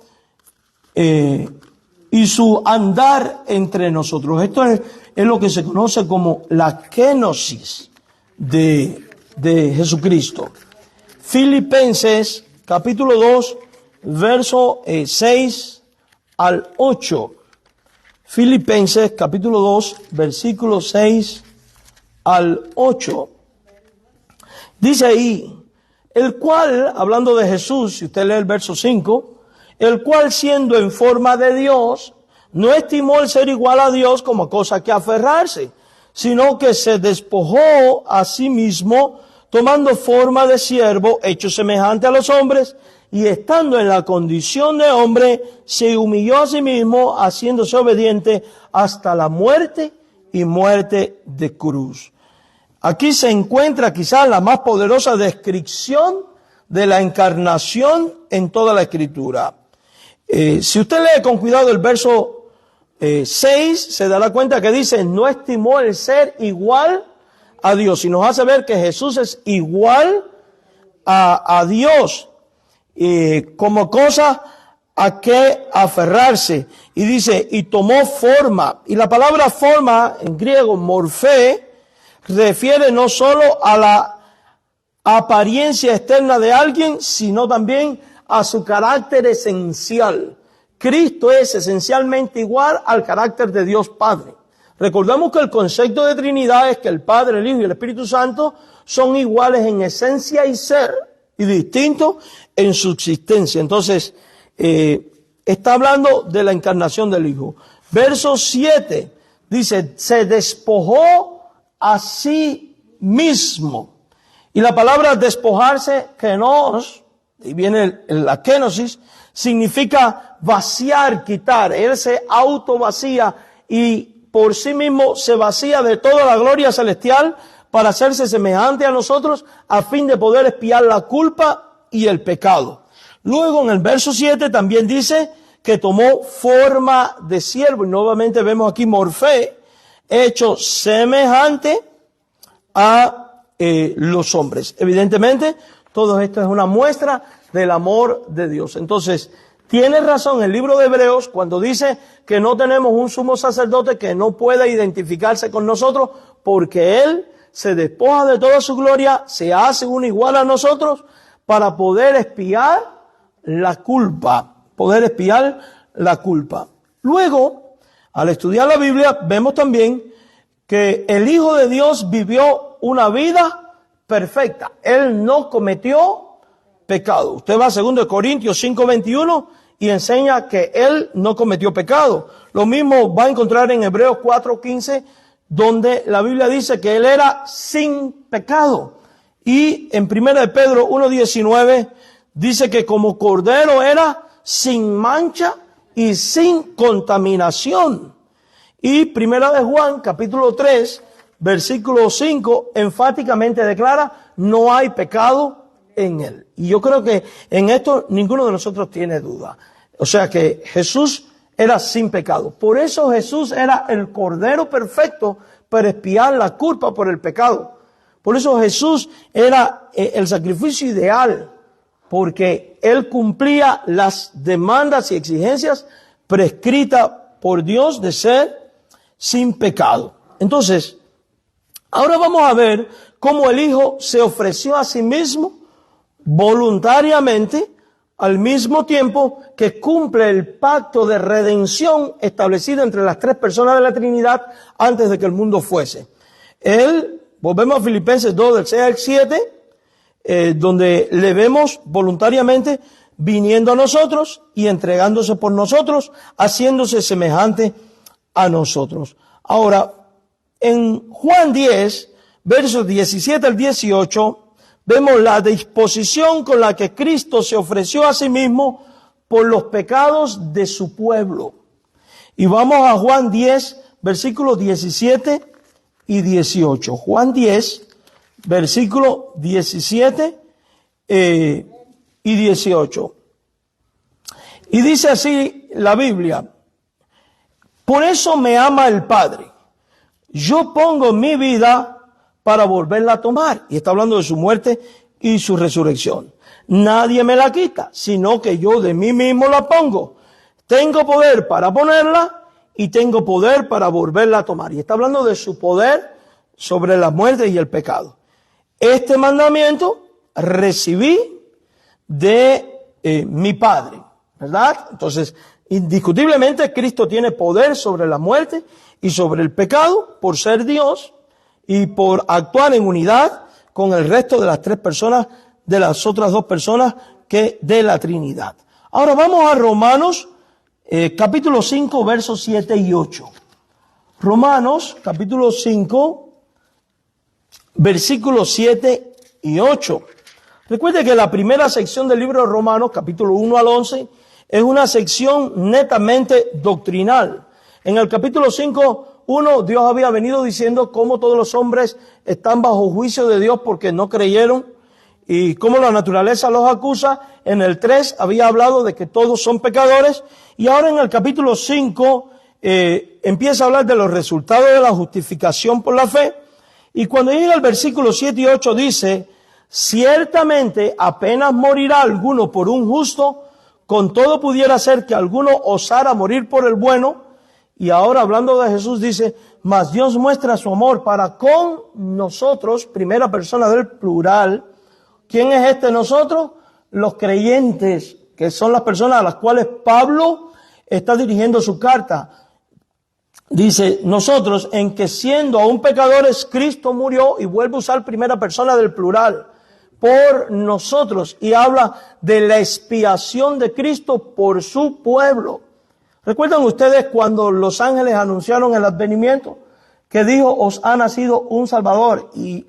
y su andar entre nosotros. Esto es lo que se conoce como la kenosis de Jesucristo. Filipenses capítulo 2, verso 6 al 8. Filipenses capítulo 2, versículo 6 al 8. Dice ahí: el cual, hablando de Jesús, si usted lee el verso 5, el cual siendo en forma de Dios, no estimó el ser igual a Dios como cosa que aferrarse, sino que se despojó a sí mismo, tomando forma de siervo, hecho semejante a los hombres, y estando en la condición de hombre, se humilló a sí mismo, haciéndose obediente hasta la muerte y muerte de cruz. Aquí se encuentra quizás la más poderosa descripción de la encarnación en toda la Escritura. Si usted lee con cuidado el verso 6, se dará cuenta que dice, no estimó el ser igual a Dios, y nos hace ver que Jesús es igual a Dios, como cosa a que aferrarse. Y dice, y tomó forma. Y la palabra forma, en griego, morfé, refiere no solo a la apariencia externa de alguien, sino también a su carácter esencial. Cristo es esencialmente igual al carácter de Dios Padre. Recordemos que el concepto de Trinidad es que el Padre, el Hijo y el Espíritu Santo son iguales en esencia y ser, y distintos en su existencia. Entonces, está hablando de la encarnación del Hijo. Verso 7 dice, se despojó a sí mismo. Y la palabra despojarse, kenos, y viene la kenosis, significa vaciar, quitar. Él se autovacía y por sí mismo se vacía de toda la gloria celestial para hacerse semejante a nosotros a fin de poder expiar la culpa y el pecado. Luego en el verso 7 también dice que tomó forma de siervo, y nuevamente vemos aquí morfé, hecho semejante a los hombres. Evidentemente, todo esto es una muestra del amor de Dios. Entonces, tiene razón el libro de Hebreos cuando dice que no tenemos un sumo sacerdote que no pueda identificarse con nosotros, porque Él se despoja de toda su gloria, se hace uno igual a nosotros para poder expiar la culpa, Luego, al estudiar la Biblia, vemos también que el Hijo de Dios vivió una vida perfecta. Él no cometió pecado. Usted va a 2 Corintios 5:21 y enseña que Él no cometió pecado. Lo mismo va a encontrar en Hebreos 4:15, donde la Biblia dice que Él era sin pecado. Y en 1 de Pedro 1:19 dice que como cordero era sin mancha y sin contaminación. Y 1 de Juan, capítulo 3, versículo 5, enfáticamente declara, no hay pecado en Él. Y yo creo que en esto ninguno de nosotros tiene duda. O sea que Jesús era sin pecado. Por eso Jesús era el Cordero perfecto para expiar la culpa por el pecado. Por eso Jesús era el sacrificio ideal, porque Él cumplía las demandas y exigencias prescritas por Dios de ser sin pecado. Entonces, ahora vamos a ver cómo el Hijo se ofreció a sí mismo voluntariamente, al mismo tiempo que cumple el pacto de redención establecido entre las tres personas de la Trinidad antes de que el mundo fuese. Él, volvemos a Filipenses 2, del 6 al 7, donde le vemos voluntariamente viniendo a nosotros y entregándose por nosotros, haciéndose semejante a nosotros. Ahora, en Juan 10, versos 17 al 18, vemos la disposición con la que Cristo se ofreció a sí mismo por los pecados de su pueblo. Y vamos a Juan 10, versículos 17 y 18. Juan 10, versículos 17 y 18. Y dice así la Biblia: por eso me ama el Padre. Yo pongo mi vida para volverla a tomar. Y está hablando de su muerte y su resurrección. Nadie me la quita, sino que yo de mí mismo la pongo. Tengo poder para ponerla y tengo poder para volverla a tomar. Y está hablando de su poder sobre la muerte y el pecado. Este mandamiento recibí de mi Padre, ¿verdad? Entonces, indiscutiblemente Cristo tiene poder sobre la muerte y sobre el pecado por ser Dios y por actuar en unidad con el resto de las tres personas, de las otras dos personas que de la Trinidad. Ahora vamos a Romanos, capítulo 5, versos 7 y 8. Romanos, capítulo 5, versículos 7 y 8. Recuerde que la primera sección del libro de Romanos, capítulo 1 al 11, es una sección netamente doctrinal. En el capítulo 5:1, Dios había venido diciendo cómo todos los hombres están bajo juicio de Dios porque no creyeron y cómo la naturaleza los acusa. En el 3 había hablado de que todos son pecadores, y ahora en el capítulo 5 empieza a hablar de los resultados de la justificación por la fe, y cuando llega al versículo 7 y 8 dice: ciertamente apenas morirá alguno por un justo, con todo pudiera ser que alguno osara morir por el bueno. Y ahora hablando de Jesús dice: mas Dios muestra su amor para con nosotros, primera persona del plural. ¿Quién es este nosotros? Los creyentes, que son las personas a las cuales Pablo está dirigiendo su carta. Dice: nosotros, en que siendo aún pecadores, Cristo murió, y vuelve a usar primera persona del plural, por nosotros, y habla de la expiación de Cristo por su pueblo. ¿Recuerdan ustedes cuando los ángeles anunciaron el advenimiento? Que dijo: os ha nacido un Salvador. Y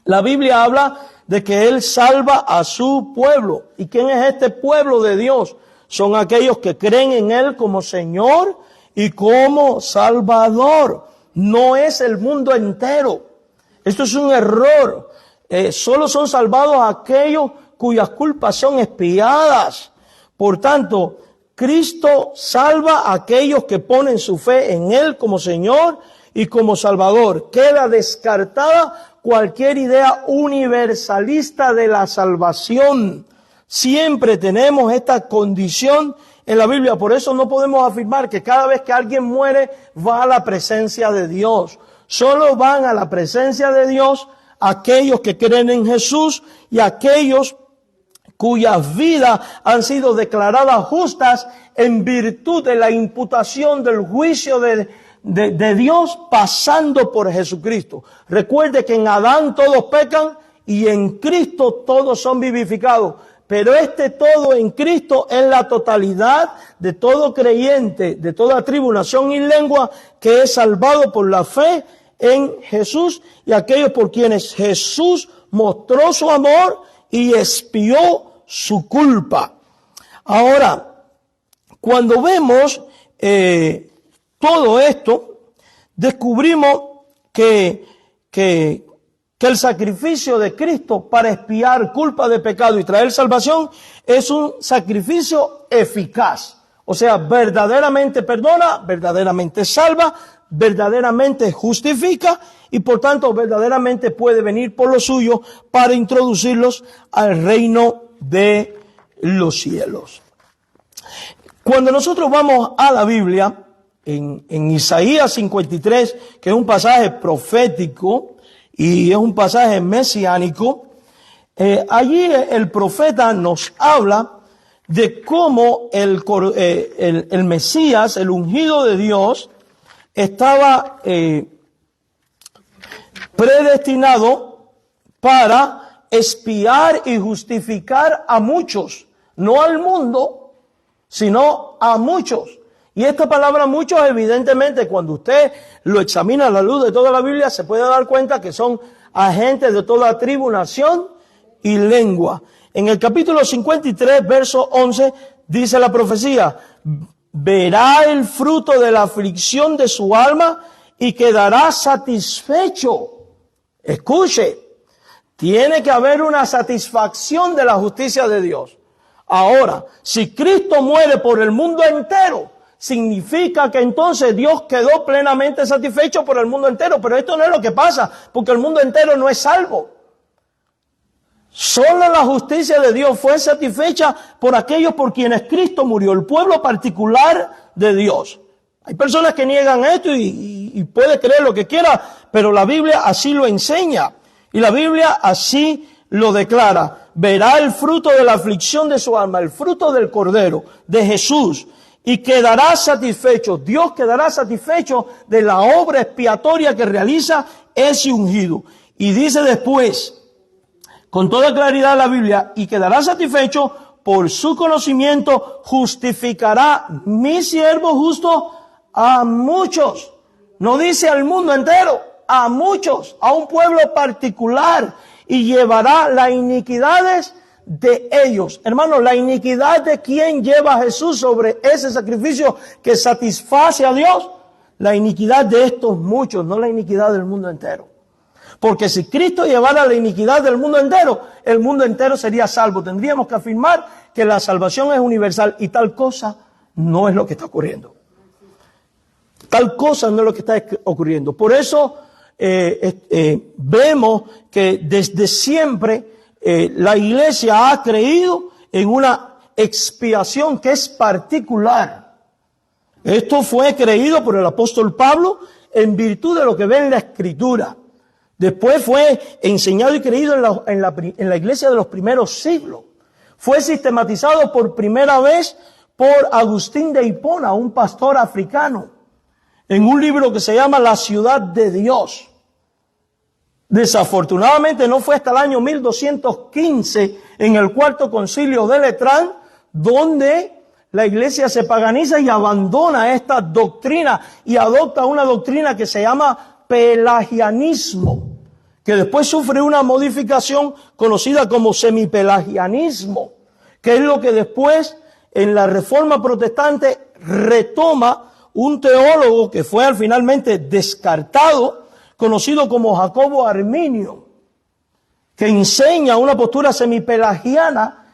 la Biblia habla de que Él salva a su pueblo. ¿Y quién es este pueblo de Dios? Son aquellos que creen en Él como Señor y como Salvador. No es el mundo entero. Esto es un error. Solo son salvados aquellos cuyas culpas son expiadas. Por tanto, Cristo salva a aquellos que ponen su fe en Él como Señor y como Salvador. Queda descartada cualquier idea universalista de la salvación. Siempre tenemos esta condición en la Biblia. Por eso no podemos afirmar que cada vez que alguien muere va a la presencia de Dios. Solo van a la presencia de Dios aquellos que creen en Jesús y aquellos cuyas vidas han sido declaradas justas en virtud de la imputación del juicio de Dios pasando por Jesucristo. Recuerde que en Adán todos pecan y en Cristo todos son vivificados. Pero este todo en Cristo es la totalidad de todo creyente, de toda tribu, nación y lengua, que es salvado por la fe en Jesús, y aquellos por quienes Jesús mostró su amor y expió su culpa. Ahora, cuando vemos todo esto, descubrimos que el sacrificio de Cristo para expiar culpa de pecado y traer salvación es un sacrificio eficaz. O sea, verdaderamente perdona, verdaderamente salva, verdaderamente justifica, y por tanto verdaderamente puede venir por lo suyo para introducirlos al reino de los cielos. Cuando nosotros vamos a la Biblia, en Isaías 53, que es un pasaje profético y es un pasaje mesiánico, allí el profeta nos habla de cómo el Mesías, el ungido de Dios, estaba predestinado para expiar y justificar a muchos, no al mundo, sino a muchos. Y esta palabra muchos, evidentemente, cuando usted lo examina a la luz de toda la Biblia, se puede dar cuenta que son agentes de toda tribu, nación y lengua. En el capítulo 53, verso 11, dice la profecía: verá el fruto de la aflicción de su alma y quedará satisfecho. Escuche, tiene que haber una satisfacción de la justicia de Dios. Ahora, si Cristo muere por el mundo entero, significa que entonces Dios quedó plenamente satisfecho por el mundo entero. Pero esto no es lo que pasa, porque el mundo entero no es salvo. Solo la justicia de Dios fue satisfecha por aquellos por quienes Cristo murió, el pueblo particular de Dios. Hay personas que niegan esto y puede creer lo que quiera, pero la Biblia así lo enseña. Y la Biblia así lo declara: verá el fruto de la aflicción de su alma, el fruto del Cordero, de Jesús, y quedará satisfecho. Dios quedará satisfecho de la obra expiatoria que realiza ese ungido. Y dice después, con toda claridad la Biblia: y quedará satisfecho por su conocimiento, justificará mi siervo justo a muchos. No dice al mundo entero, a muchos, a un pueblo particular. y llevará las iniquidades de ellos. Hermanos, la iniquidad de quién lleva a Jesús sobre ese sacrificio que satisface a Dios. La iniquidad de estos muchos, no la iniquidad del mundo entero. Porque si Cristo llevara la iniquidad del mundo entero, el mundo entero sería salvo. Tendríamos que afirmar que la salvación es universal y tal cosa no es lo que está ocurriendo. Tal cosa no es lo que está ocurriendo. Por eso vemos que desde siempre la iglesia ha creído en una expiación que es particular. Esto fue creído por el apóstol Pablo en virtud de lo que ve en la Escritura. Después fue enseñado y creído en la iglesia de los primeros siglos. Fue sistematizado por primera vez por Agustín de Hipona, un pastor africano, en un libro que se llama La Ciudad de Dios. Desafortunadamente no fue hasta el año 1215 en el Cuarto Concilio de Letrán donde la iglesia se paganiza y abandona esta doctrina y adopta una doctrina que se llama pelagianismo, que después sufre una modificación conocida como semipelagianismo, que es lo que después en la Reforma Protestante retoma un teólogo que fue finalmente descartado, conocido como Jacobo Arminio, que enseña una postura semipelagiana,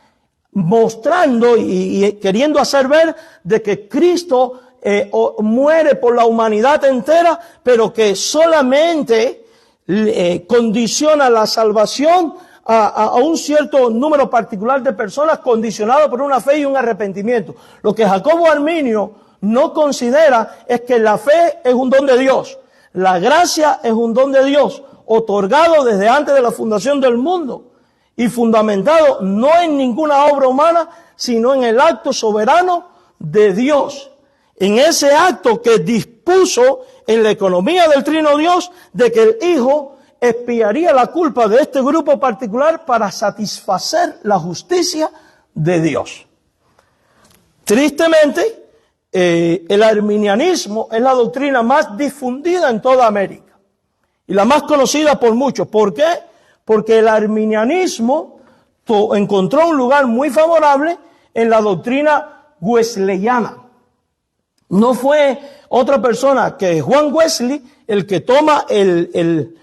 mostrando y queriendo hacer ver de que Cristo muere por la humanidad entera, pero que solamente condiciona la salvación a un cierto número particular de personas condicionado por una fe y un arrepentimiento. Lo que Jacobo Arminio no considera es que la fe es un don de Dios. La gracia es un don de Dios, otorgado desde antes de la fundación del mundo y fundamentado no en ninguna obra humana, sino en el acto soberano de Dios. En ese acto que dispuso en la economía del Trino Dios de que el Hijo expiaría la culpa de este grupo particular para satisfacer la justicia de Dios. Tristemente, el arminianismo es la doctrina más difundida en toda América y la más conocida por muchos. ¿Por qué? Porque el arminianismo encontró un lugar muy favorable en la doctrina wesleyana. No fue otra persona que Juan Wesley el que toma el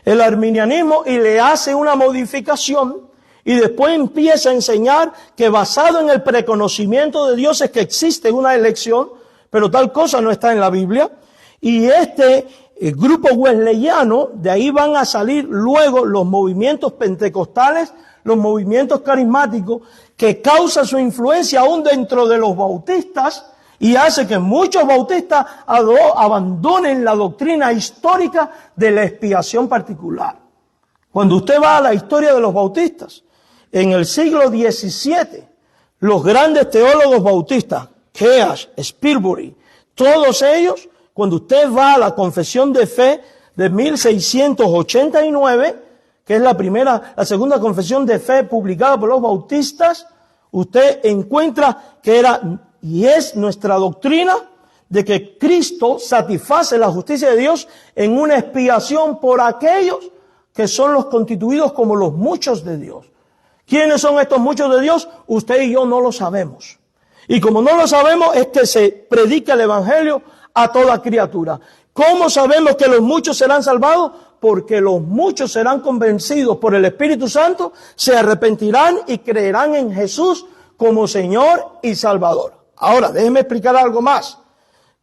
arminianismo y le hace una modificación. Y después empieza a enseñar que basado en el preconocimiento de Dios es que existe una elección, pero tal cosa no está en la Biblia. Y este grupo wesleyano, de ahí van a salir luego los movimientos pentecostales, los movimientos carismáticos, que causa su influencia aún dentro de los bautistas y hace que muchos bautistas abandonen la doctrina histórica de la expiación particular. Cuando usted va a la historia de los bautistas, en el siglo XVII, los grandes teólogos bautistas, Keach, Spilsbury, todos ellos, cuando usted va a la confesión de fe de 1689, que es la segunda confesión de fe publicada por los bautistas, usted encuentra que era y es nuestra doctrina de que Cristo satisface la justicia de Dios en una expiación por aquellos que son los constituidos como los muchos de Dios. ¿Quiénes son estos muchos de Dios? Usted y yo no lo sabemos. Y como no lo sabemos, es que se predica el Evangelio a toda criatura. ¿Cómo sabemos que los muchos serán salvados? Porque los muchos serán convencidos por el Espíritu Santo, se arrepentirán y creerán en Jesús como Señor y Salvador. Ahora, déjeme explicar algo más.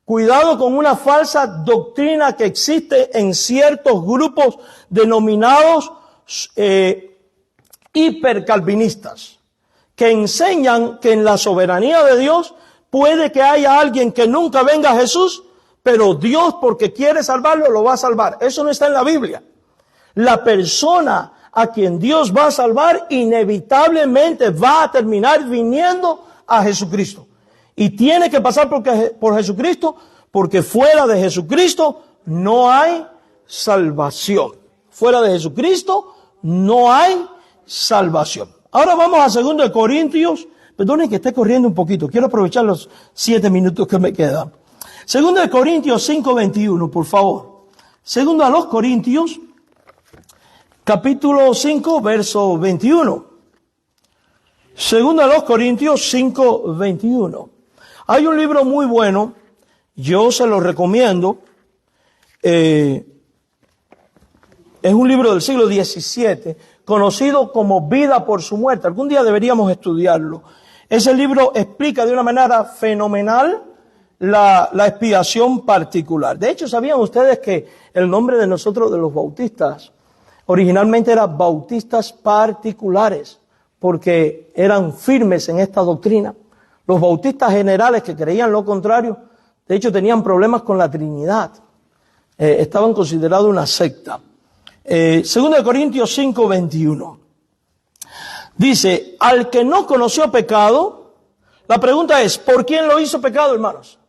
Cuidado con una falsa doctrina que existe en ciertos grupos denominados hipercalvinistas, que enseñan que en la soberanía de Dios puede que haya alguien que nunca venga a Jesús, pero Dios, porque quiere salvarlo, lo va a salvar. Eso no está en la Biblia. La persona a quien Dios va a salvar inevitablemente va a terminar viniendo a Jesucristo. Y tiene que pasar por Jesucristo, porque fuera de Jesucristo no hay salvación. Fuera de Jesucristo no hay salvación. Ahora vamos a 2 Corintios. Perdonen que esté corriendo un poquito. Quiero aprovechar los 7 minutos que me quedan. 2 Corintios 5:21, por favor. 2 Corintios capítulo 5, verso 21. Segunda de los Corintios 5, 21. Hay un libro muy bueno, yo se lo recomiendo. Es un libro del siglo XVII, conocido como Vida por su muerte. Algún día deberíamos estudiarlo. Ese libro explica de una manera fenomenal la expiación particular. De hecho, ¿sabían ustedes que el nombre de nosotros, de los bautistas, originalmente era bautistas particulares? Porque eran firmes en esta doctrina. Los bautistas generales que creían lo contrario, de hecho tenían problemas con la Trinidad. Estaban considerados una secta. 2 Corintios 5, 21. Dice, al que no conoció pecado, la pregunta es, ¿por quién lo hizo pecado, hermanos?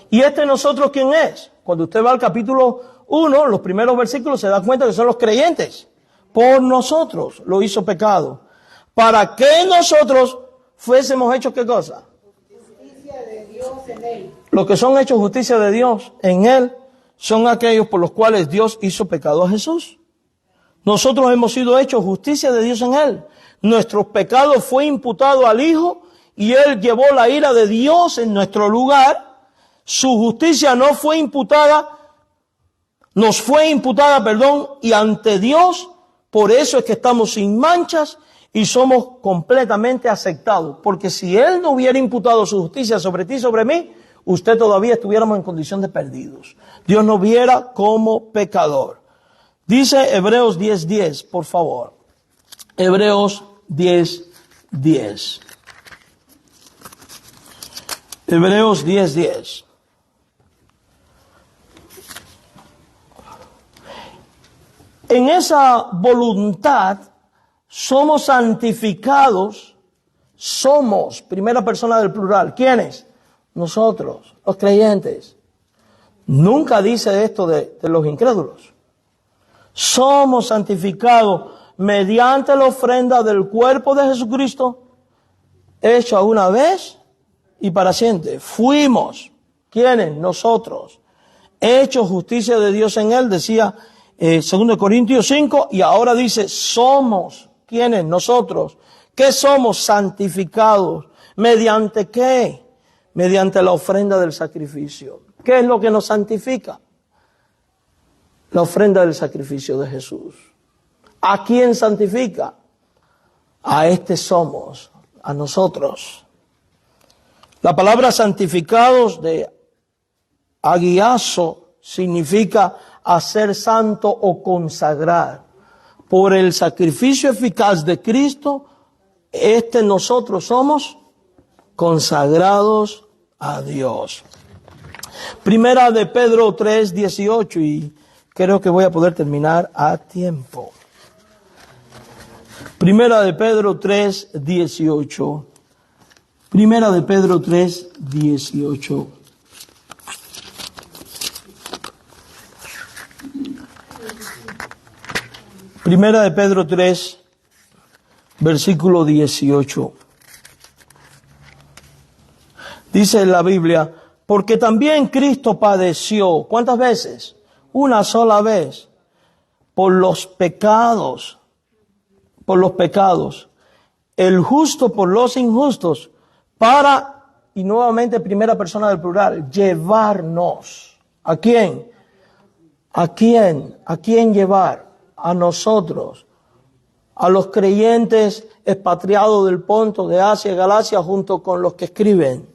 ¿Y nosotros quién es? Cuando usted va al capítulo 1, los primeros versículos, se da cuenta que son los creyentes. Por nosotros lo hizo pecado. ¿Para que nosotros fuésemos hechos qué cosa? Justicia de Dios en él. Los que son hechos justicia de Dios en él son aquellos por los cuales Dios hizo pecado a Jesús. Nosotros hemos sido hechos justicia de Dios en él. Nuestros pecados fue imputado al Hijo y él llevó la ira de Dios en nuestro lugar. Su justicia no fue imputada, nos fue imputada, y ante Dios, por eso es que estamos sin manchas y somos completamente aceptados. Porque si él no hubiera imputado su justicia sobre ti y sobre mí, usted todavía estuviéramos en condición de perdidos. Dios nos viera como pecador. Dice Hebreos 10:10, por favor. Hebreos 10:10. Hebreos 10:10. En esa voluntad somos santificados, somos, primera persona del plural. ¿Quiénes? Nosotros, los creyentes. Nunca dice esto de los incrédulos. Somos santificados mediante la ofrenda del cuerpo de Jesucristo, hecha una vez y para siempre. Fuimos, ¿quiénes? Nosotros, hechos justicia de Dios en él, decía 2 Corintios 5, y ahora dice, somos, ¿quiénes? Nosotros. ¿Qué somos? Santificados. ¿Mediante qué? Mediante la ofrenda del sacrificio. ¿Qué es lo que nos santifica? La ofrenda del sacrificio de Jesús. ¿A quién santifica? A este somos, a nosotros. La palabra santificados de agiazo significa hacer santo o consagrar. Por el sacrificio eficaz de Cristo, nosotros somos consagrados a Dios. Primera de Pedro 3:18, y creo que voy a poder terminar a tiempo. Primera de Pedro 3:18. Primera de Pedro 3:18. Primera de Pedro 3, versículo 18. Dice la Biblia, porque también Cristo padeció, ¿cuántas veces? Una sola vez, por los pecados, el justo por los injustos, para, y nuevamente primera persona del plural, llevarnos. ¿A quién? ¿A quién? ¿A quién llevar? A nosotros, a los creyentes expatriados del Ponto, de Asia, Galacia, junto con los que escriben,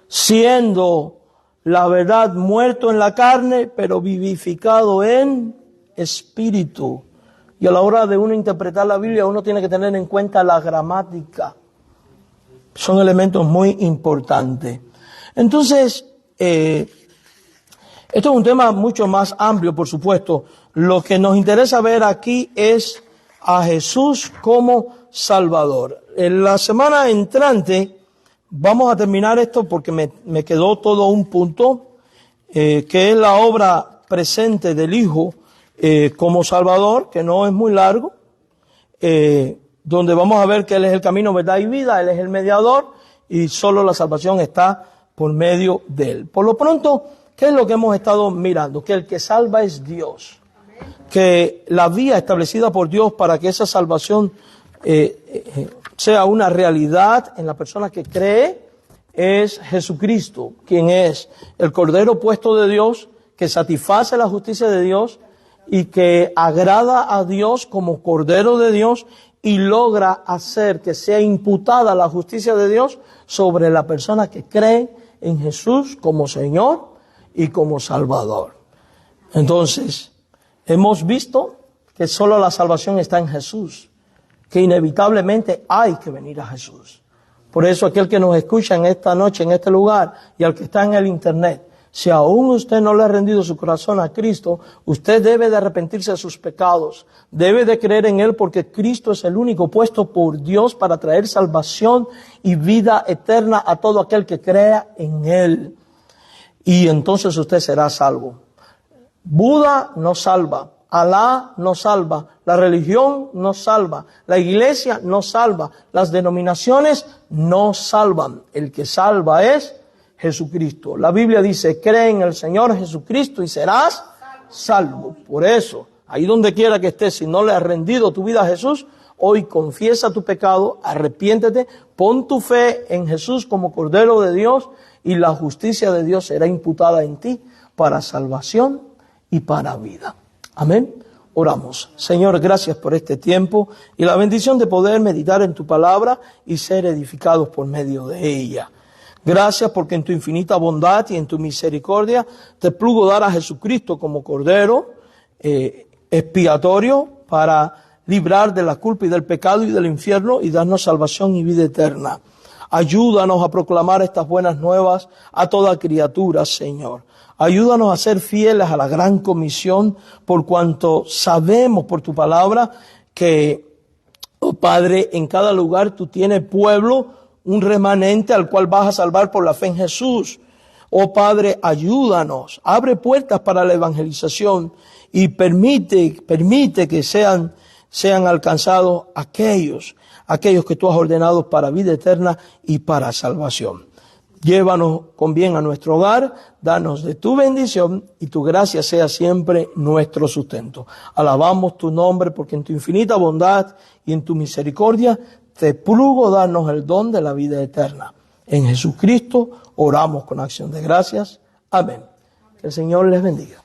siendo la verdad muerto en la carne, pero vivificado en espíritu. Y a la hora de uno interpretar la Biblia, uno tiene que tener en cuenta la gramática. Son elementos muy importantes. Entonces, esto es un tema mucho más amplio, por supuesto. Lo que nos interesa ver aquí es a Jesús como Salvador. En la semana entrante vamos a terminar esto porque me quedó todo un punto, que es la obra presente del Hijo como Salvador, que no es muy largo, donde vamos a ver que Él es el camino, verdad y vida, Él es el mediador y solo la salvación está por medio de Él. Por lo pronto, ¿qué es lo que hemos estado mirando? Que el que salva es Dios. que la vía establecida por Dios para que esa salvación sea una realidad en la persona que cree es Jesucristo, quien es el Cordero puesto de Dios, que satisface la justicia de Dios y que agrada a Dios como Cordero de Dios y logra hacer que sea imputada la justicia de Dios sobre la persona que cree en Jesús como Señor y como Salvador. Entonces, hemos visto que solo la salvación está en Jesús, que inevitablemente hay que venir a Jesús. Por eso aquel que nos escucha en esta noche, en este lugar, y al que está en el internet, si aún usted no le ha rendido su corazón a Cristo, usted debe de arrepentirse de sus pecados, debe de creer en Él porque Cristo es el único puesto por Dios para traer salvación y vida eterna a todo aquel que crea en Él. Y entonces usted será salvo. Buda no salva, Alá no salva, la religión no salva, la iglesia no salva, las denominaciones no salvan. El que salva es Jesucristo. La Biblia dice, cree en el Señor Jesucristo y serás salvo. Por eso, ahí donde quiera que estés, si no le has rendido tu vida a Jesús, hoy confiesa tu pecado, arrepiéntete, pon tu fe en Jesús como Cordero de Dios y la justicia de Dios será imputada en ti para salvación y para vida. Amén. Oramos. Señor, gracias por este tiempo y la bendición de poder meditar en tu palabra y ser edificados por medio de ella. Gracias porque en tu infinita bondad y en tu misericordia te plugo dar a Jesucristo como Cordero expiatorio para librar de la culpa y del pecado y del infierno y darnos salvación y vida eterna. Ayúdanos a proclamar estas buenas nuevas a toda criatura, Señor. Ayúdanos a ser fieles a la gran comisión por cuanto sabemos por tu palabra que, oh Padre, en cada lugar tú tienes pueblo, un remanente al cual vas a salvar por la fe en Jesús. Oh Padre, ayúdanos, abre puertas para la evangelización y permite que sean alcanzados aquellos que tú has ordenado para vida eterna y para salvación. Llévanos con bien a nuestro hogar, danos de tu bendición y tu gracia sea siempre nuestro sustento. Alabamos tu nombre porque en tu infinita bondad y en tu misericordia te plugo darnos el don de la vida eterna. En Jesucristo oramos con acción de gracias. Amén. Que el Señor les bendiga.